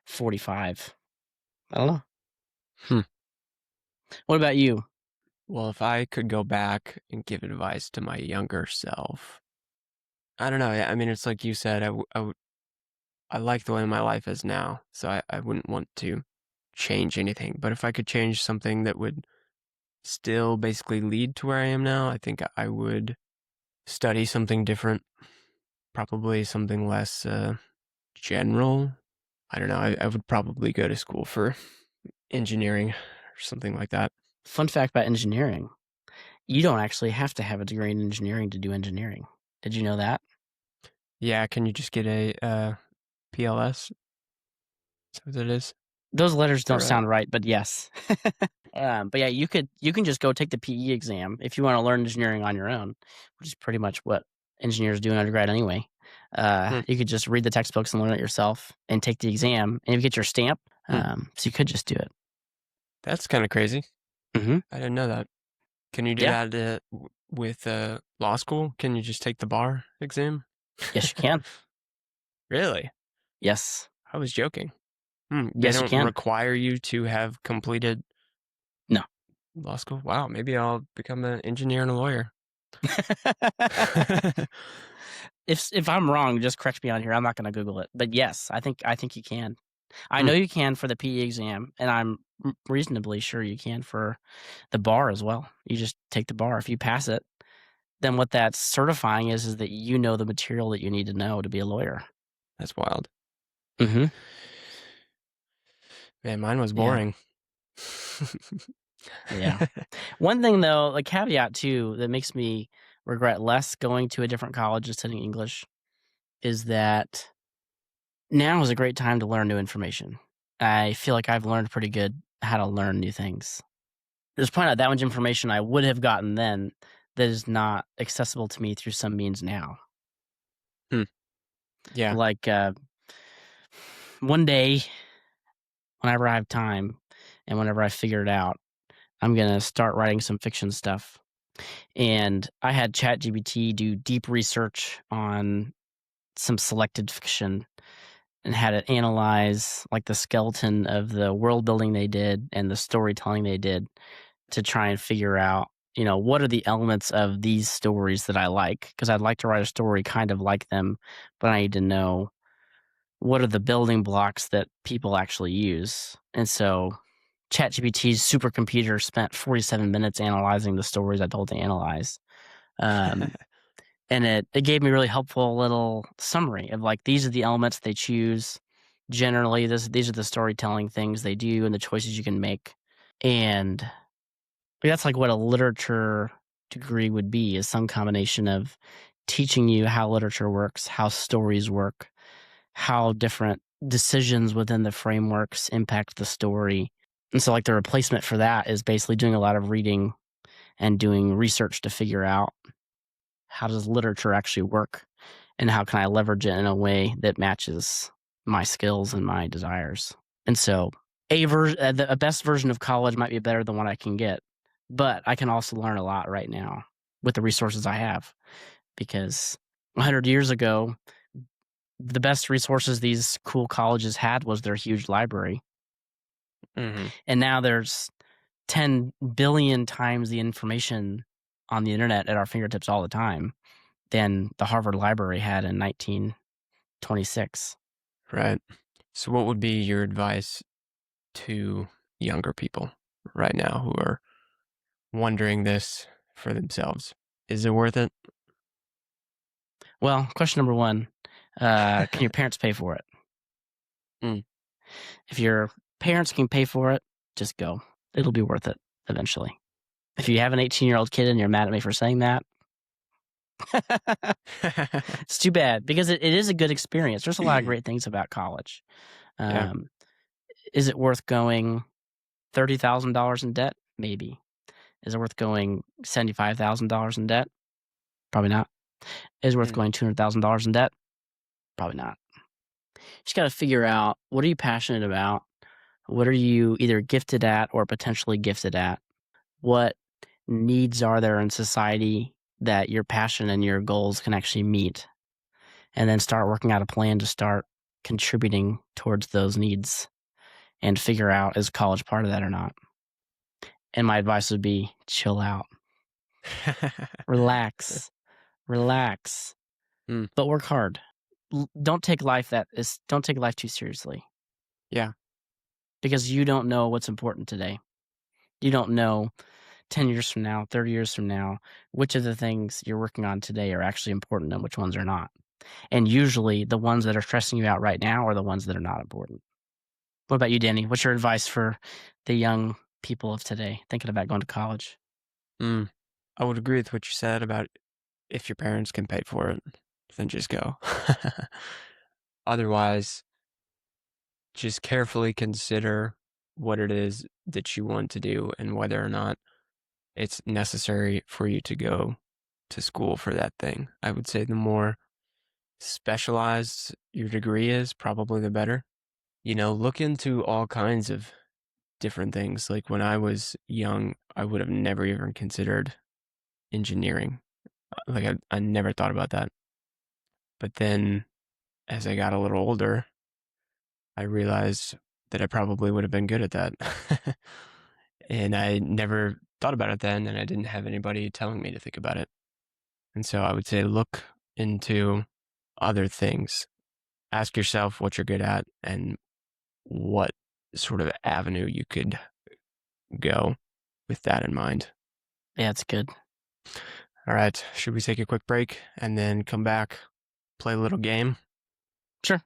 Speaker 2: 45. I don't know.
Speaker 1: Hmm.
Speaker 2: What about you?
Speaker 1: Well, if I could go back and give advice to my younger self, I don't know. I mean, it's like you said, I like the way my life is now, so I wouldn't want to change anything. But if I could change something that would still basically lead to where I am now, I think I would study something different, probably something less general. I don't know. I would probably go to school for engineering or something like that.
Speaker 2: Fun fact about engineering, you don't actually have to have a degree in engineering to do engineering. Did you know that?
Speaker 1: Yeah, can you just get a PLS? Is that what it is?
Speaker 2: Those letters
Speaker 1: Is that
Speaker 2: don't
Speaker 1: right?
Speaker 2: sound right, but yes. But yeah, you can just go take the PE exam if you want to learn engineering on your own, which is pretty much what engineers do in undergrad anyway.
Speaker 1: Hmm.
Speaker 2: You could just read the textbooks and learn it yourself and take the exam and you get your stamp.
Speaker 1: Hmm.
Speaker 2: So you could just do it.
Speaker 1: That's kind of crazy.
Speaker 2: Hmm.
Speaker 1: I didn't know that. Can you do
Speaker 2: Yeah.
Speaker 1: that with law school? Can you just take the bar exam?
Speaker 2: Yes, you can.
Speaker 1: Really?
Speaker 2: Yes.
Speaker 1: I was joking. Hmm. They
Speaker 2: Yes, you
Speaker 1: don't
Speaker 2: can.
Speaker 1: require you to have completed
Speaker 2: No.
Speaker 1: law school? Wow, maybe I'll become an engineer and a lawyer.
Speaker 2: If I'm wrong, just correct me on here. I'm not going to Google it, but yes, I think you can. I
Speaker 1: Hmm.
Speaker 2: know you can for the PE exam, and I'm reasonably sure you can for the bar as well. You just take the bar. If you pass it, then what that's certifying is that you know the material that you need to know to be a lawyer.
Speaker 1: That's wild.
Speaker 2: Mhm.
Speaker 1: Man, mine was
Speaker 2: Yeah.
Speaker 1: boring.
Speaker 2: Yeah. One thing though, a caveat too, that makes me regret less going to a different college and studying English is that now is a great time to learn new information. I feel like I've learned pretty good how to learn new things. There's probably not that much information I would have gotten then that is not accessible to me through some means now.
Speaker 1: Hmm. Yeah.
Speaker 2: Like, one day, whenever I have time and whenever I figure it out, I'm gonna start writing some fiction stuff. And I had ChatGPT do deep research on some selected fiction and had it analyze like the skeleton of the world building they did and the storytelling they did to try and figure out, what are the elements of these stories that I like? Because I'd like to write a story kind of like them, but I need to know what are the building blocks that people actually use. And so ChatGPT's supercomputer spent 47 minutes analyzing the stories I told to analyze. Um, and it gave me a really helpful little summary of like these are the elements they choose. Generally, these are the storytelling things they do and the choices you can make. And that's like what a literature degree would be is some combination of teaching you how literature works, how stories work, how different decisions within the frameworks impact the story. And so like the replacement for that is basically doing a lot of reading and doing research to figure out how does literature actually work and how can I leverage it in a way that matches my skills and my desires. And so a best version of college might be better than what I can get, but I can also learn a lot right now with the resources I have because 100 years ago, the best resources these cool colleges had was their huge library.
Speaker 1: Hmm.
Speaker 2: And now there's 10 billion times the information on the internet at our fingertips all the time than the Harvard Library had in 1926.
Speaker 1: Right. So, what would be your advice to younger people right now who are wondering this for themselves? Is it worth it?
Speaker 2: Well, question number one, can your parents pay for it?
Speaker 1: Mm.
Speaker 2: If your parents can pay for it, just go. It'll be worth it eventually. If you have an 18-year-old kid and you're mad at me for saying that, it's too bad because it is a good experience. There's a lot of great things about college.
Speaker 1: Yeah.
Speaker 2: Um, is it worth going $30,000 in debt? Maybe. Is it worth going $75,000 in debt? Probably not. Is it worth
Speaker 1: Mm.
Speaker 2: going $200,000 in debt? Probably not. You just got to figure out what are you passionate about? What are you either gifted at or potentially gifted at? What needs are there in society that your passion and your goals can actually meet? And then start working out a plan to start contributing towards those needs and figure out is college part of that or not. And my advice would be chill out, relax, relax,
Speaker 1: Mm.
Speaker 2: but work hard. Don't take life too seriously
Speaker 1: Yeah.
Speaker 2: because you don't know what's important today. You don't know 10 years from now, 30 years from now, which of the things you're working on today are actually important and which ones are not. And usually the ones that are stressing you out right now are the ones that are not important. What about you, Danny? What's your advice for the young people of today thinking about going to college?
Speaker 1: Mm. I would agree with what you said about if your parents can pay for it, then just go. Otherwise, just carefully consider what it is that you want to do and whether or not it's necessary for you to go to school for that thing. I would say the more specialized your degree is, probably the better. Look into all kinds of different things. Like when I was young, I would have never even considered engineering. Like I never thought about that. But then as I got a little older, I realized that I probably would have been good at that. And I never thought about it then, and I didn't have anybody telling me to think about it. And so I would say look into other things. Ask yourself what you're good at and what sort of avenue you could go with that in mind.
Speaker 2: Yeah, it's good.
Speaker 1: All right, should we take a quick break and then come back, play a little game?
Speaker 2: Sure.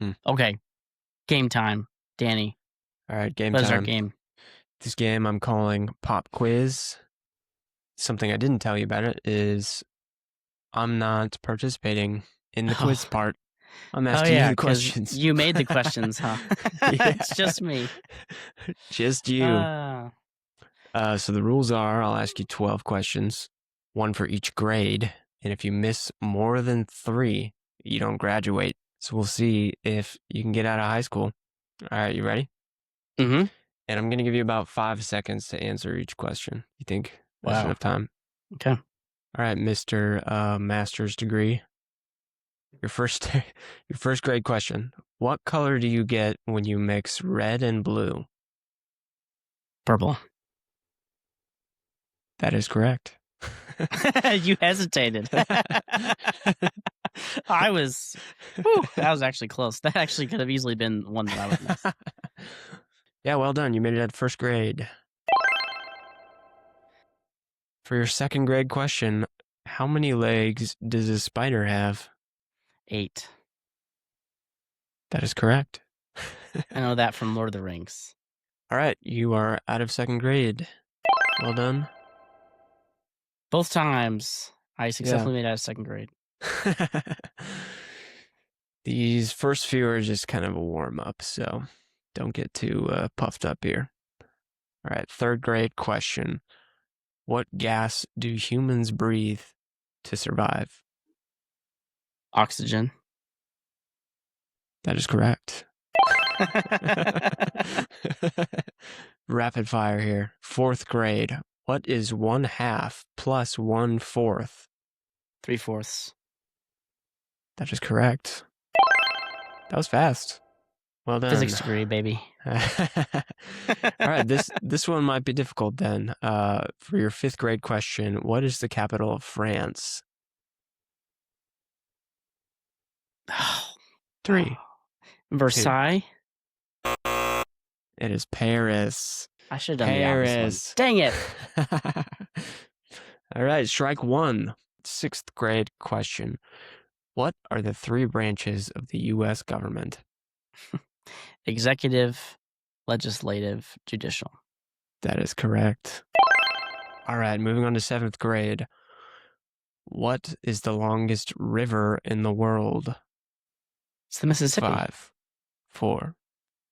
Speaker 1: Hmm.
Speaker 2: Okay. Game time. Danny,
Speaker 1: All right, game
Speaker 2: what is our
Speaker 1: time.
Speaker 2: game?
Speaker 1: This game I'm calling Pop Quiz. Something I didn't tell you about it is I'm not participating in the quiz
Speaker 2: Oh,
Speaker 1: part. I'm
Speaker 2: oh
Speaker 1: asking you
Speaker 2: yeah,
Speaker 1: the
Speaker 2: because
Speaker 1: questions.
Speaker 2: you made the questions, huh?
Speaker 1: Yeah,
Speaker 2: It's just me.
Speaker 1: just you.
Speaker 2: Uh,
Speaker 1: So the rules are I'll ask you 12 questions, one for each grade. And if you miss more than 3, you don't graduate. So we'll see if you can get out of high school. All right, you ready?
Speaker 2: mm-hmm.
Speaker 1: And I'm going to give you about 5 seconds to answer each question. You think that's
Speaker 2: Wow.
Speaker 1: enough time?
Speaker 2: Okay.
Speaker 1: All right, Mr. Master's degree. Your first your first grade question. What color do you get when you mix red and blue?
Speaker 2: Purple.
Speaker 1: That is correct.
Speaker 2: You hesitated. I was, whew, that was actually close. That actually could have easily been one that I would miss.
Speaker 1: Yeah, well done. You made it at first grade. For your second grade question, how many legs does a spider have?
Speaker 2: 8.
Speaker 1: That is correct.
Speaker 2: I know that from Lord of the Rings.
Speaker 1: All right, you are out of second grade. Well done.
Speaker 2: Both times I
Speaker 1: Yeah.
Speaker 2: successfully made it out of second grade.
Speaker 1: These first few are just kind of a warm up, so don't get too puffed up here. All right, third grade question. What gas do humans breathe to survive?
Speaker 2: Oxygen.
Speaker 1: That is correct. Rapid fire here. Fourth grade. What is 1/2 plus 1/4?
Speaker 2: 3/4.
Speaker 1: That is correct. That was fast. Well done.
Speaker 2: Physics degree, baby.
Speaker 1: All right, this one might be difficult then. For your fifth grade question, what is the capital of France? 3, 2.
Speaker 2: Versailles.
Speaker 1: It is Paris.
Speaker 2: I should have done the obvious one.
Speaker 1: Paris.
Speaker 2: Dang it.
Speaker 1: All right, strike one. Sixth grade question. What are the 3 branches of the U.S. government?
Speaker 2: Executive, legislative, judicial.
Speaker 1: That is correct. All right, moving on to 7th grade. What is the longest river in the world?
Speaker 2: It's the Mississippi.
Speaker 1: 5, 4,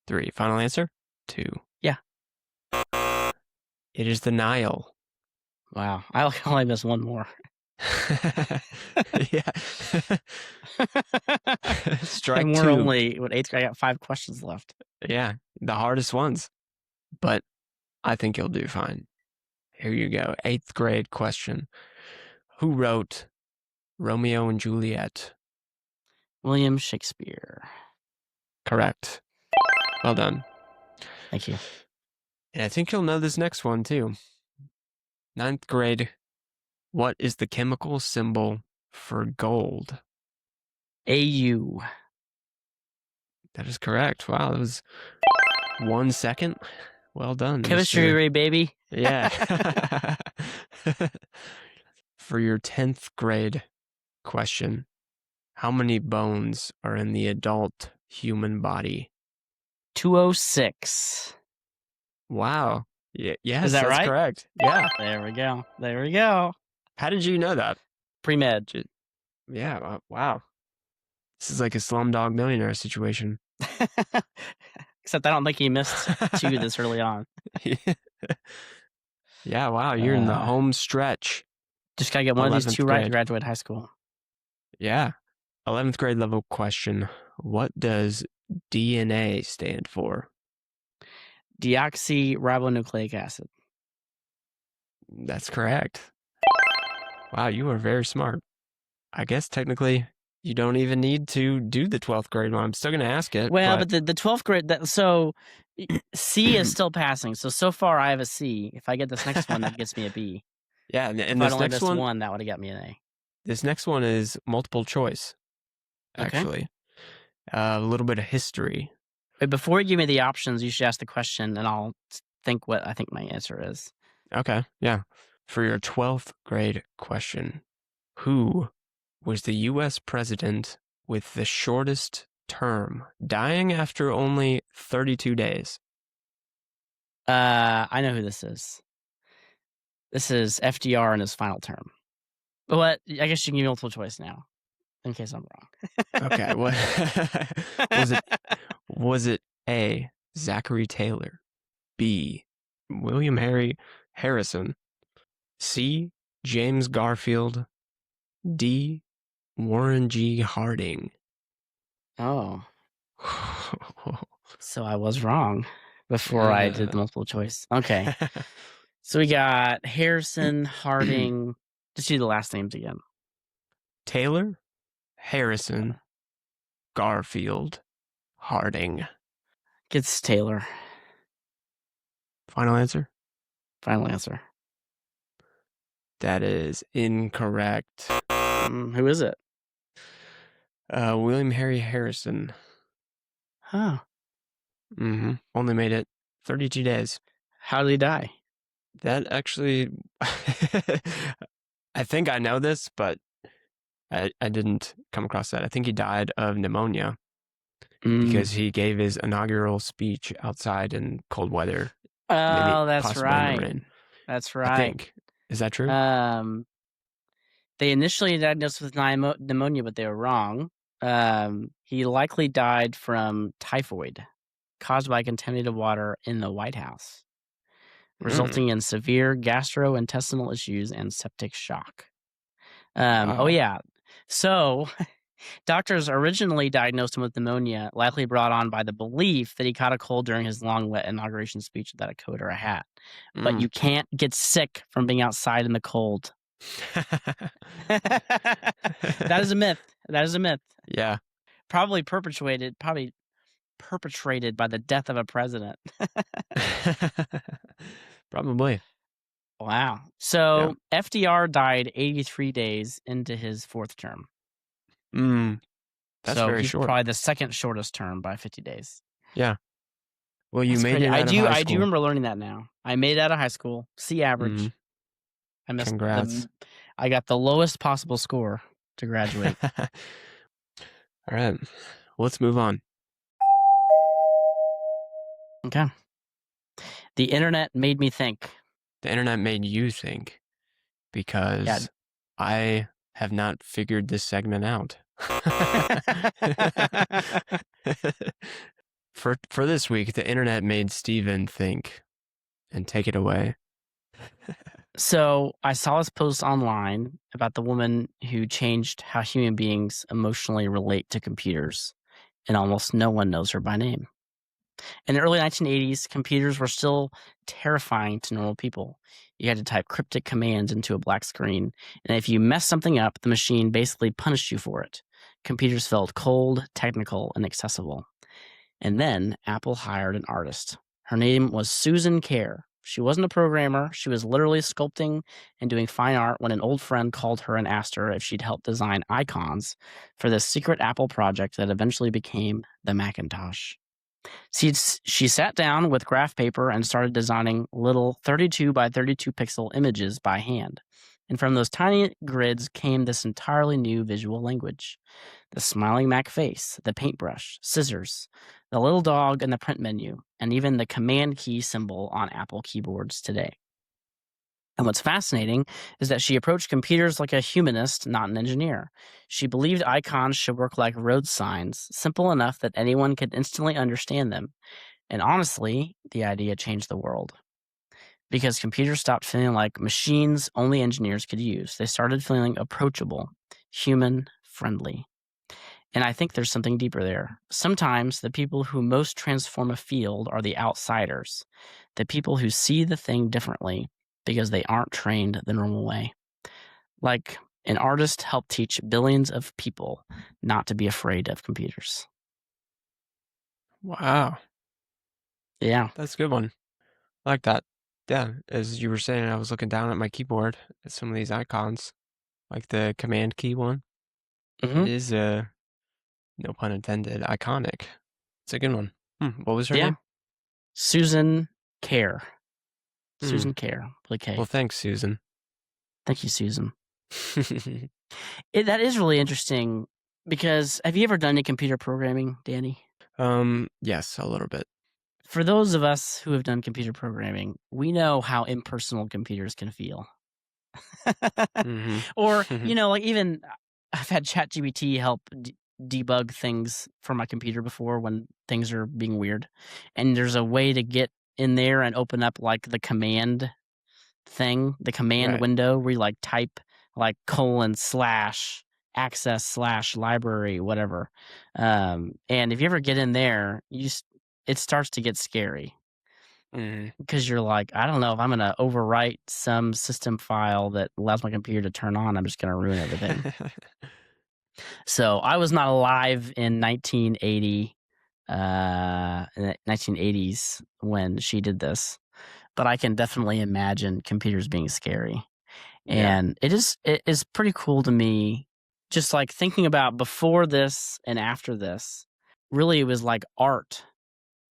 Speaker 1: 3. Final answer? 2.
Speaker 2: Yeah.
Speaker 1: It is the Nile.
Speaker 2: Wow. I only missed one more.
Speaker 1: Yeah. Strike
Speaker 2: And
Speaker 1: 2.
Speaker 2: we're only, what, 8th grade? I got 5 questions left.
Speaker 1: Yeah, the hardest ones. But I think you'll do fine. Here you go. 8th grade question. Who wrote Romeo and Juliet?
Speaker 2: William Shakespeare.
Speaker 1: Correct. Well done.
Speaker 2: Thank you.
Speaker 1: And I think you'll know this next one too. 9th grade. What is the chemical symbol for gold?
Speaker 2: AU.
Speaker 1: That is correct. Wow, that was 1 second. Well done.
Speaker 2: Chemistry
Speaker 1: Mr.
Speaker 2: degree, baby.
Speaker 1: Yeah. For your 10th grade question, how many bones are in the adult human body?
Speaker 2: 206.
Speaker 1: Wow. Yes,
Speaker 2: Is that
Speaker 1: that's
Speaker 2: right?
Speaker 1: correct. Yeah.
Speaker 2: There we go. There we go.
Speaker 1: How did you know that?
Speaker 2: Pre-med.
Speaker 1: Yeah. Wow. This is like a Slumdog Millionaire situation.
Speaker 2: Except I don't think he missed 2 this early on.
Speaker 1: Yeah. Wow. You're in the home stretch.
Speaker 2: Just gotta get one of these 2 right to
Speaker 1: grade.
Speaker 2: graduate high school.
Speaker 1: Yeah. 11th grade level question. What does DNA stand for?
Speaker 2: Deoxyribonucleic acid.
Speaker 1: That's correct. Wow, you are very smart. I guess technically you don't even need to do the 12th grade one. I'm still going to ask it.
Speaker 2: Well, but the 12th grade, so C is still passing. So far I have a C. If I get this next one, that gets me a B.
Speaker 1: Yeah, and
Speaker 2: If I'd
Speaker 1: this
Speaker 2: only
Speaker 1: next
Speaker 2: missed
Speaker 1: one,
Speaker 2: one, that would have got me an A.
Speaker 1: this next one is multiple choice, actually.
Speaker 2: Okay.
Speaker 1: A little bit of history.
Speaker 2: Wait, before you give me the options, you should ask the question, and I'll think what I think my answer is.
Speaker 1: Okay, yeah. For your 12th grade question, who was the U.S. president with the shortest term, dying after only 32 days.
Speaker 2: I know who this is. This is FDR in his final term. But I guess you can give me multiple choice now, in case I'm
Speaker 1: Okay, what
Speaker 2: wrong.
Speaker 1: was it? Was it A. Zachary Taylor, B. William Harry Harrison, C. James Garfield, D. Warren G. Harding?
Speaker 2: Oh, so I was wrong before I did the multiple choice. Okay. So we got Harrison, Harding. Just do the last names again.
Speaker 1: Taylor, Harrison, Garfield, Harding.
Speaker 2: Gets Taylor.
Speaker 1: Final answer?
Speaker 2: Final answer.
Speaker 1: That is incorrect.
Speaker 2: Who is it?
Speaker 1: William Harry Harrison.
Speaker 2: Huh.
Speaker 1: Only made it 32 days.
Speaker 2: How did he die?
Speaker 1: That actually, I think I know this, but I didn't come across that. I think he died of pneumonia because he gave his inaugural speech outside in cold weather, maybe
Speaker 2: Oh, that's
Speaker 1: possibly in the
Speaker 2: right.
Speaker 1: rain.
Speaker 2: That's
Speaker 1: I
Speaker 2: right.
Speaker 1: think. Is that true?
Speaker 2: They initially diagnosed with pneumonia, but they were wrong. He likely died from typhoid caused by contaminated water in the White House, resulting in severe gastrointestinal issues and septic shock. Oh,
Speaker 1: Wow.
Speaker 2: yeah. So doctors originally diagnosed him with pneumonia, likely brought on by the belief that he caught a cold during his long, wet inauguration speech without a coat or a hat. But you can't get sick from being outside in the cold. That is a myth. That is a myth.
Speaker 1: Yeah.
Speaker 2: Probably perpetrated by the death of a president.
Speaker 1: Probably.
Speaker 2: Wow.
Speaker 1: Yeah.
Speaker 2: So FDR died 83 days into his fourth term.
Speaker 1: That's
Speaker 2: So
Speaker 1: very
Speaker 2: he's
Speaker 1: short.
Speaker 2: probably the second shortest term by 50 days.
Speaker 1: Yeah. Well, you
Speaker 2: That's
Speaker 1: made
Speaker 2: crazy.
Speaker 1: it out of high
Speaker 2: I do
Speaker 1: school.
Speaker 2: remember learning that now. I made it out of high school. C average. I missed
Speaker 1: Congrats.
Speaker 2: I got the lowest possible score to graduate.
Speaker 1: All right. Let's move on.
Speaker 2: Okay. The internet made me think.
Speaker 1: The internet made you think because I have not figured this segment out. For this week, the internet made Steven think. And take it away.
Speaker 2: So I saw this post online about the woman who changed how human beings emotionally relate to computers, and almost no one knows her by name. In the early 1980s, computers were still terrifying to normal people. You had to type cryptic commands into a black screen, and if you messed something up, the machine basically punished you for it. Computers felt cold, technical, and accessible. And then Apple hired an artist. Her name was Susan Kerr. She wasn't a programmer. She was literally sculpting and doing fine art when an old friend called her and asked her if she'd help design icons for this secret Apple project that eventually became the Macintosh. She sat down with graph paper and started designing little 32 by 32 pixel images by hand. And from those tiny grids came this entirely new visual language. The smiling Mac face, the paintbrush, scissors, the little dog in the print menu, and even the command key symbol on Apple keyboards today. And what's fascinating is that she approached computers like a humanist, not an engineer. She believed icons should work like road signs, simple enough that anyone could instantly understand them. And honestly, the idea changed the world. Because computers stopped feeling like machines only engineers could use. They started feeling approachable, human, friendly. And I think there's something deeper there. Sometimes the people who most transform a field are the outsiders, the people who see the thing differently because they aren't trained the normal way. Like an artist helped teach billions of people not to be afraid of computers.
Speaker 1: Wow.
Speaker 2: Yeah.
Speaker 1: That's a good one. I like that. Yeah, as you were saying, I was looking down at my keyboard at some of these icons, like the command key one.
Speaker 2: Mm-hmm.
Speaker 1: It is, no pun intended, iconic. It's a good one. What was her name?
Speaker 2: Susan Kerr. Susan Kerr.
Speaker 1: Well, thanks, Susan.
Speaker 2: Thank you, Susan. That is really interesting Because have you ever done any computer programming, Danny?
Speaker 1: Yes, a little bit.
Speaker 2: For those of us who have done computer programming, we know how impersonal computers can feel.
Speaker 1: Mhm.
Speaker 2: Or, like even I've had ChatGPT help debug things for my computer before when things are being weird. And there's a way to get in there and open up like the command thing, the command
Speaker 1: Right.
Speaker 2: window where you like type like colon slash access slash library, whatever. And if you ever get in there, it starts to get scary
Speaker 1: Mhm.
Speaker 2: because you're like, I don't know if I'm going to overwrite some system file that allows my computer to turn on. I'm just going to ruin everything. So I was not alive in 1980, in the 1980s when she did this, but I can definitely imagine computers being scary.
Speaker 1: Yeah.
Speaker 2: And it is pretty cool to me, just like thinking about before this and after this. Really, it was like art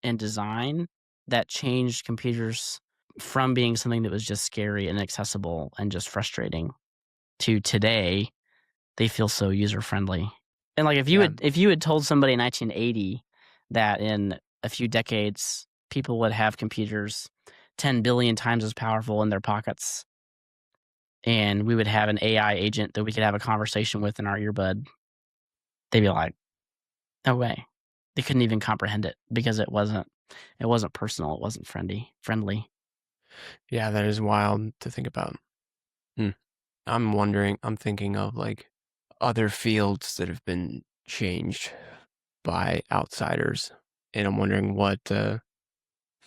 Speaker 2: and design that changed computers from being something that was just scary and inaccessible and just frustrating to today they feel so user friendly. And like
Speaker 1: Yeah.
Speaker 2: if you had told somebody in 1980 that in a few decades people would have computers 10 billion times as powerful in their pockets and we would have an AI agent that we could have a conversation with in our earbud, they'd be like, "No way." They couldn't even comprehend it because it wasn't personal, it wasn't friendly.
Speaker 1: Yeah, that is wild to think about. Hmm. I'm thinking of like other fields that have been changed by outsiders. And I'm wondering what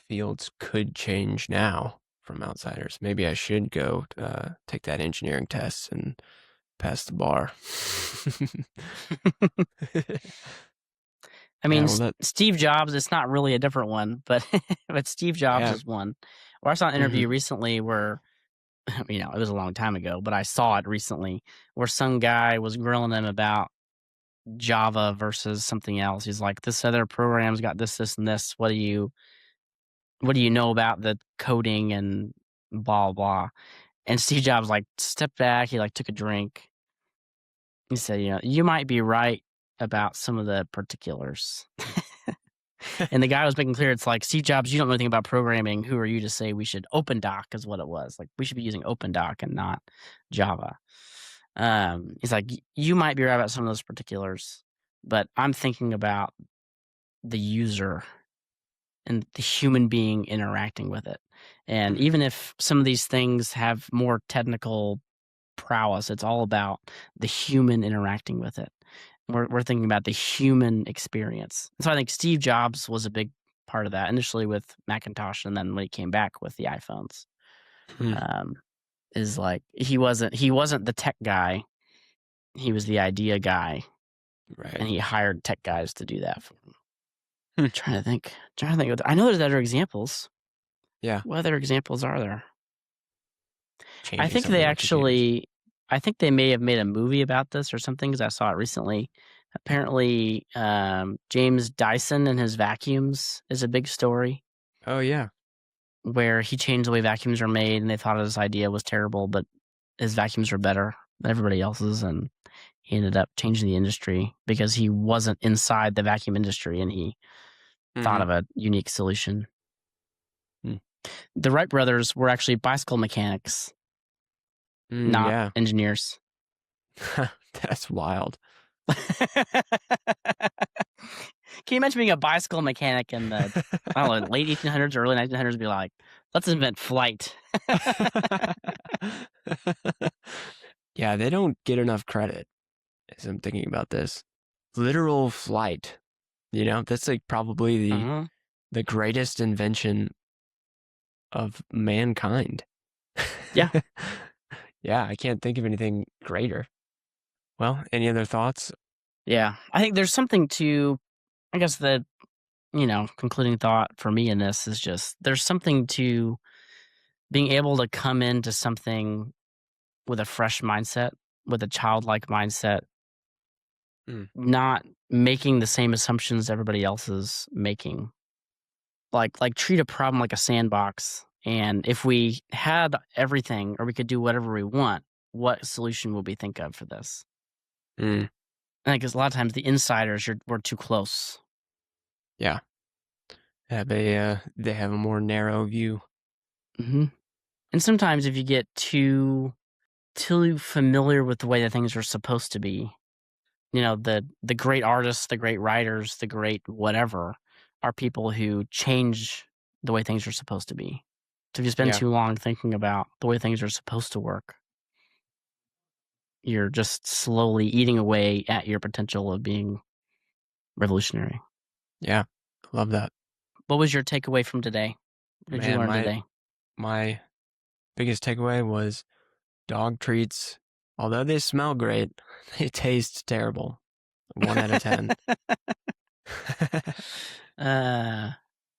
Speaker 1: fields could change now from outsiders. Maybe I should go take that engineering test and pass the bar.
Speaker 2: I mean,
Speaker 1: Yeah, well,
Speaker 2: Steve Jobs, it's not really a different one, but but Steve Jobs
Speaker 1: yeah.
Speaker 2: is one. Or I saw an
Speaker 1: Hmm.
Speaker 2: interview recently where it was a long time ago, but I saw it recently where some guy was grilling him about Java versus something else. He's like, "This other program's got this, this, and this. What do you know about the coding and blah blah?" And Steve Jobs like stepped back. He like took a drink. He said, "You might be right about some of the particulars." And the guy was making clear, it's like, Steve Jobs, you don't know anything about programming. Who are you to say we should open doc is what it was. Like we should be using open doc and not Java. He's like, you might be right about some of those particulars, but I'm thinking about the user and the human being interacting with it. And even if some of these things have more technical prowess, it's all about the human interacting with it. We're thinking about the human experience. So I think Steve Jobs was a big part of that initially with Macintosh, and then when he came back with the iPhones,
Speaker 1: Hmm.
Speaker 2: um, is like he wasn't the tech guy. He was the idea guy,
Speaker 1: Right.
Speaker 2: and he hired tech guys to do that for him.
Speaker 1: Hmm.
Speaker 2: Trying to think. Trying to think. I know there's other examples.
Speaker 1: Yeah.
Speaker 2: What other examples are there? I
Speaker 1: Changing
Speaker 2: think they
Speaker 1: something with computers.
Speaker 2: actually I think they may have made a movie about this or something because I saw it recently. Apparently, James Dyson and his vacuums is a big story
Speaker 1: Oh yeah.
Speaker 2: where he changed the way vacuums are made, and they thought his idea was terrible, but his vacuums were better than everybody else's, and he ended up changing the industry because he wasn't inside the vacuum industry, and he thought
Speaker 1: Hmm.
Speaker 2: of a unique solution.
Speaker 1: Hmm.
Speaker 2: The Wright brothers were actually bicycle mechanics,
Speaker 1: Mm,
Speaker 2: not
Speaker 1: yeah.
Speaker 2: engineers.
Speaker 1: That's wild.
Speaker 2: Can you imagine being a bicycle mechanic in the, I don't know, late 1800s, early 1900s? Be like, let's invent flight.
Speaker 1: Yeah, they don't get enough credit as I'm thinking about this. Literal flight, that's like probably the
Speaker 2: Mhm.
Speaker 1: the greatest invention of mankind.
Speaker 2: Yeah,
Speaker 1: Yeah, I can't think of anything greater. Well, any other thoughts?
Speaker 2: yeah. I think there's something to, I guess the concluding thought for me in this is just there's something to being able to come into something with a fresh mindset, with a childlike mindset,
Speaker 1: Mm,
Speaker 2: not making the same assumptions everybody else is making. Like treat a problem like a sandbox. And if we had everything or we could do whatever we want, what solution would we think of for this?
Speaker 1: mm.
Speaker 2: Because a lot of times the insiders, we're too close.
Speaker 1: Yeah. Yeah, they have a more narrow view.
Speaker 2: Hmm. And sometimes if you get too familiar with the way that things are supposed to be, the great artists, the great writers, the great whatever are people who change the way things are supposed to be. So if you spend
Speaker 1: Yeah.
Speaker 2: too long thinking about the way things are supposed to work, you're just slowly eating away at your potential of being revolutionary.
Speaker 1: Yeah. Love that.
Speaker 2: What was your takeaway from today? What did you
Speaker 1: Man,
Speaker 2: learn today?
Speaker 1: my biggest takeaway was dog treats, although they smell great, they taste terrible. 1 out of 10.
Speaker 2: uh,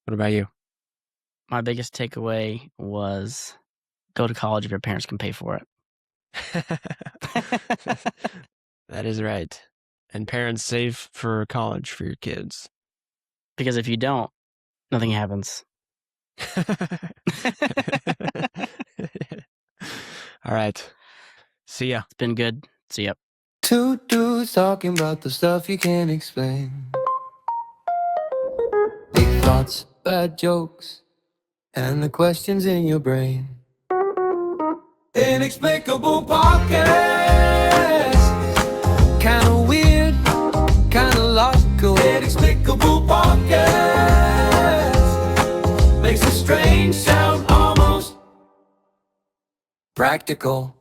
Speaker 1: What about you?
Speaker 2: my biggest takeaway was go to college if your parents can pay for it.
Speaker 1: That is right. And parents save for college for your kids.
Speaker 2: Because if you don't, nothing happens.
Speaker 1: All right. See ya.
Speaker 2: It's been good. See ya.
Speaker 3: Two dudes talking about the stuff you can't explain. Big thoughts, bad jokes, and the questions in your brain. Inexplicable podcast. Kinda weird, kinda logical. Inexplicable podcast makes a strange sound almost practical.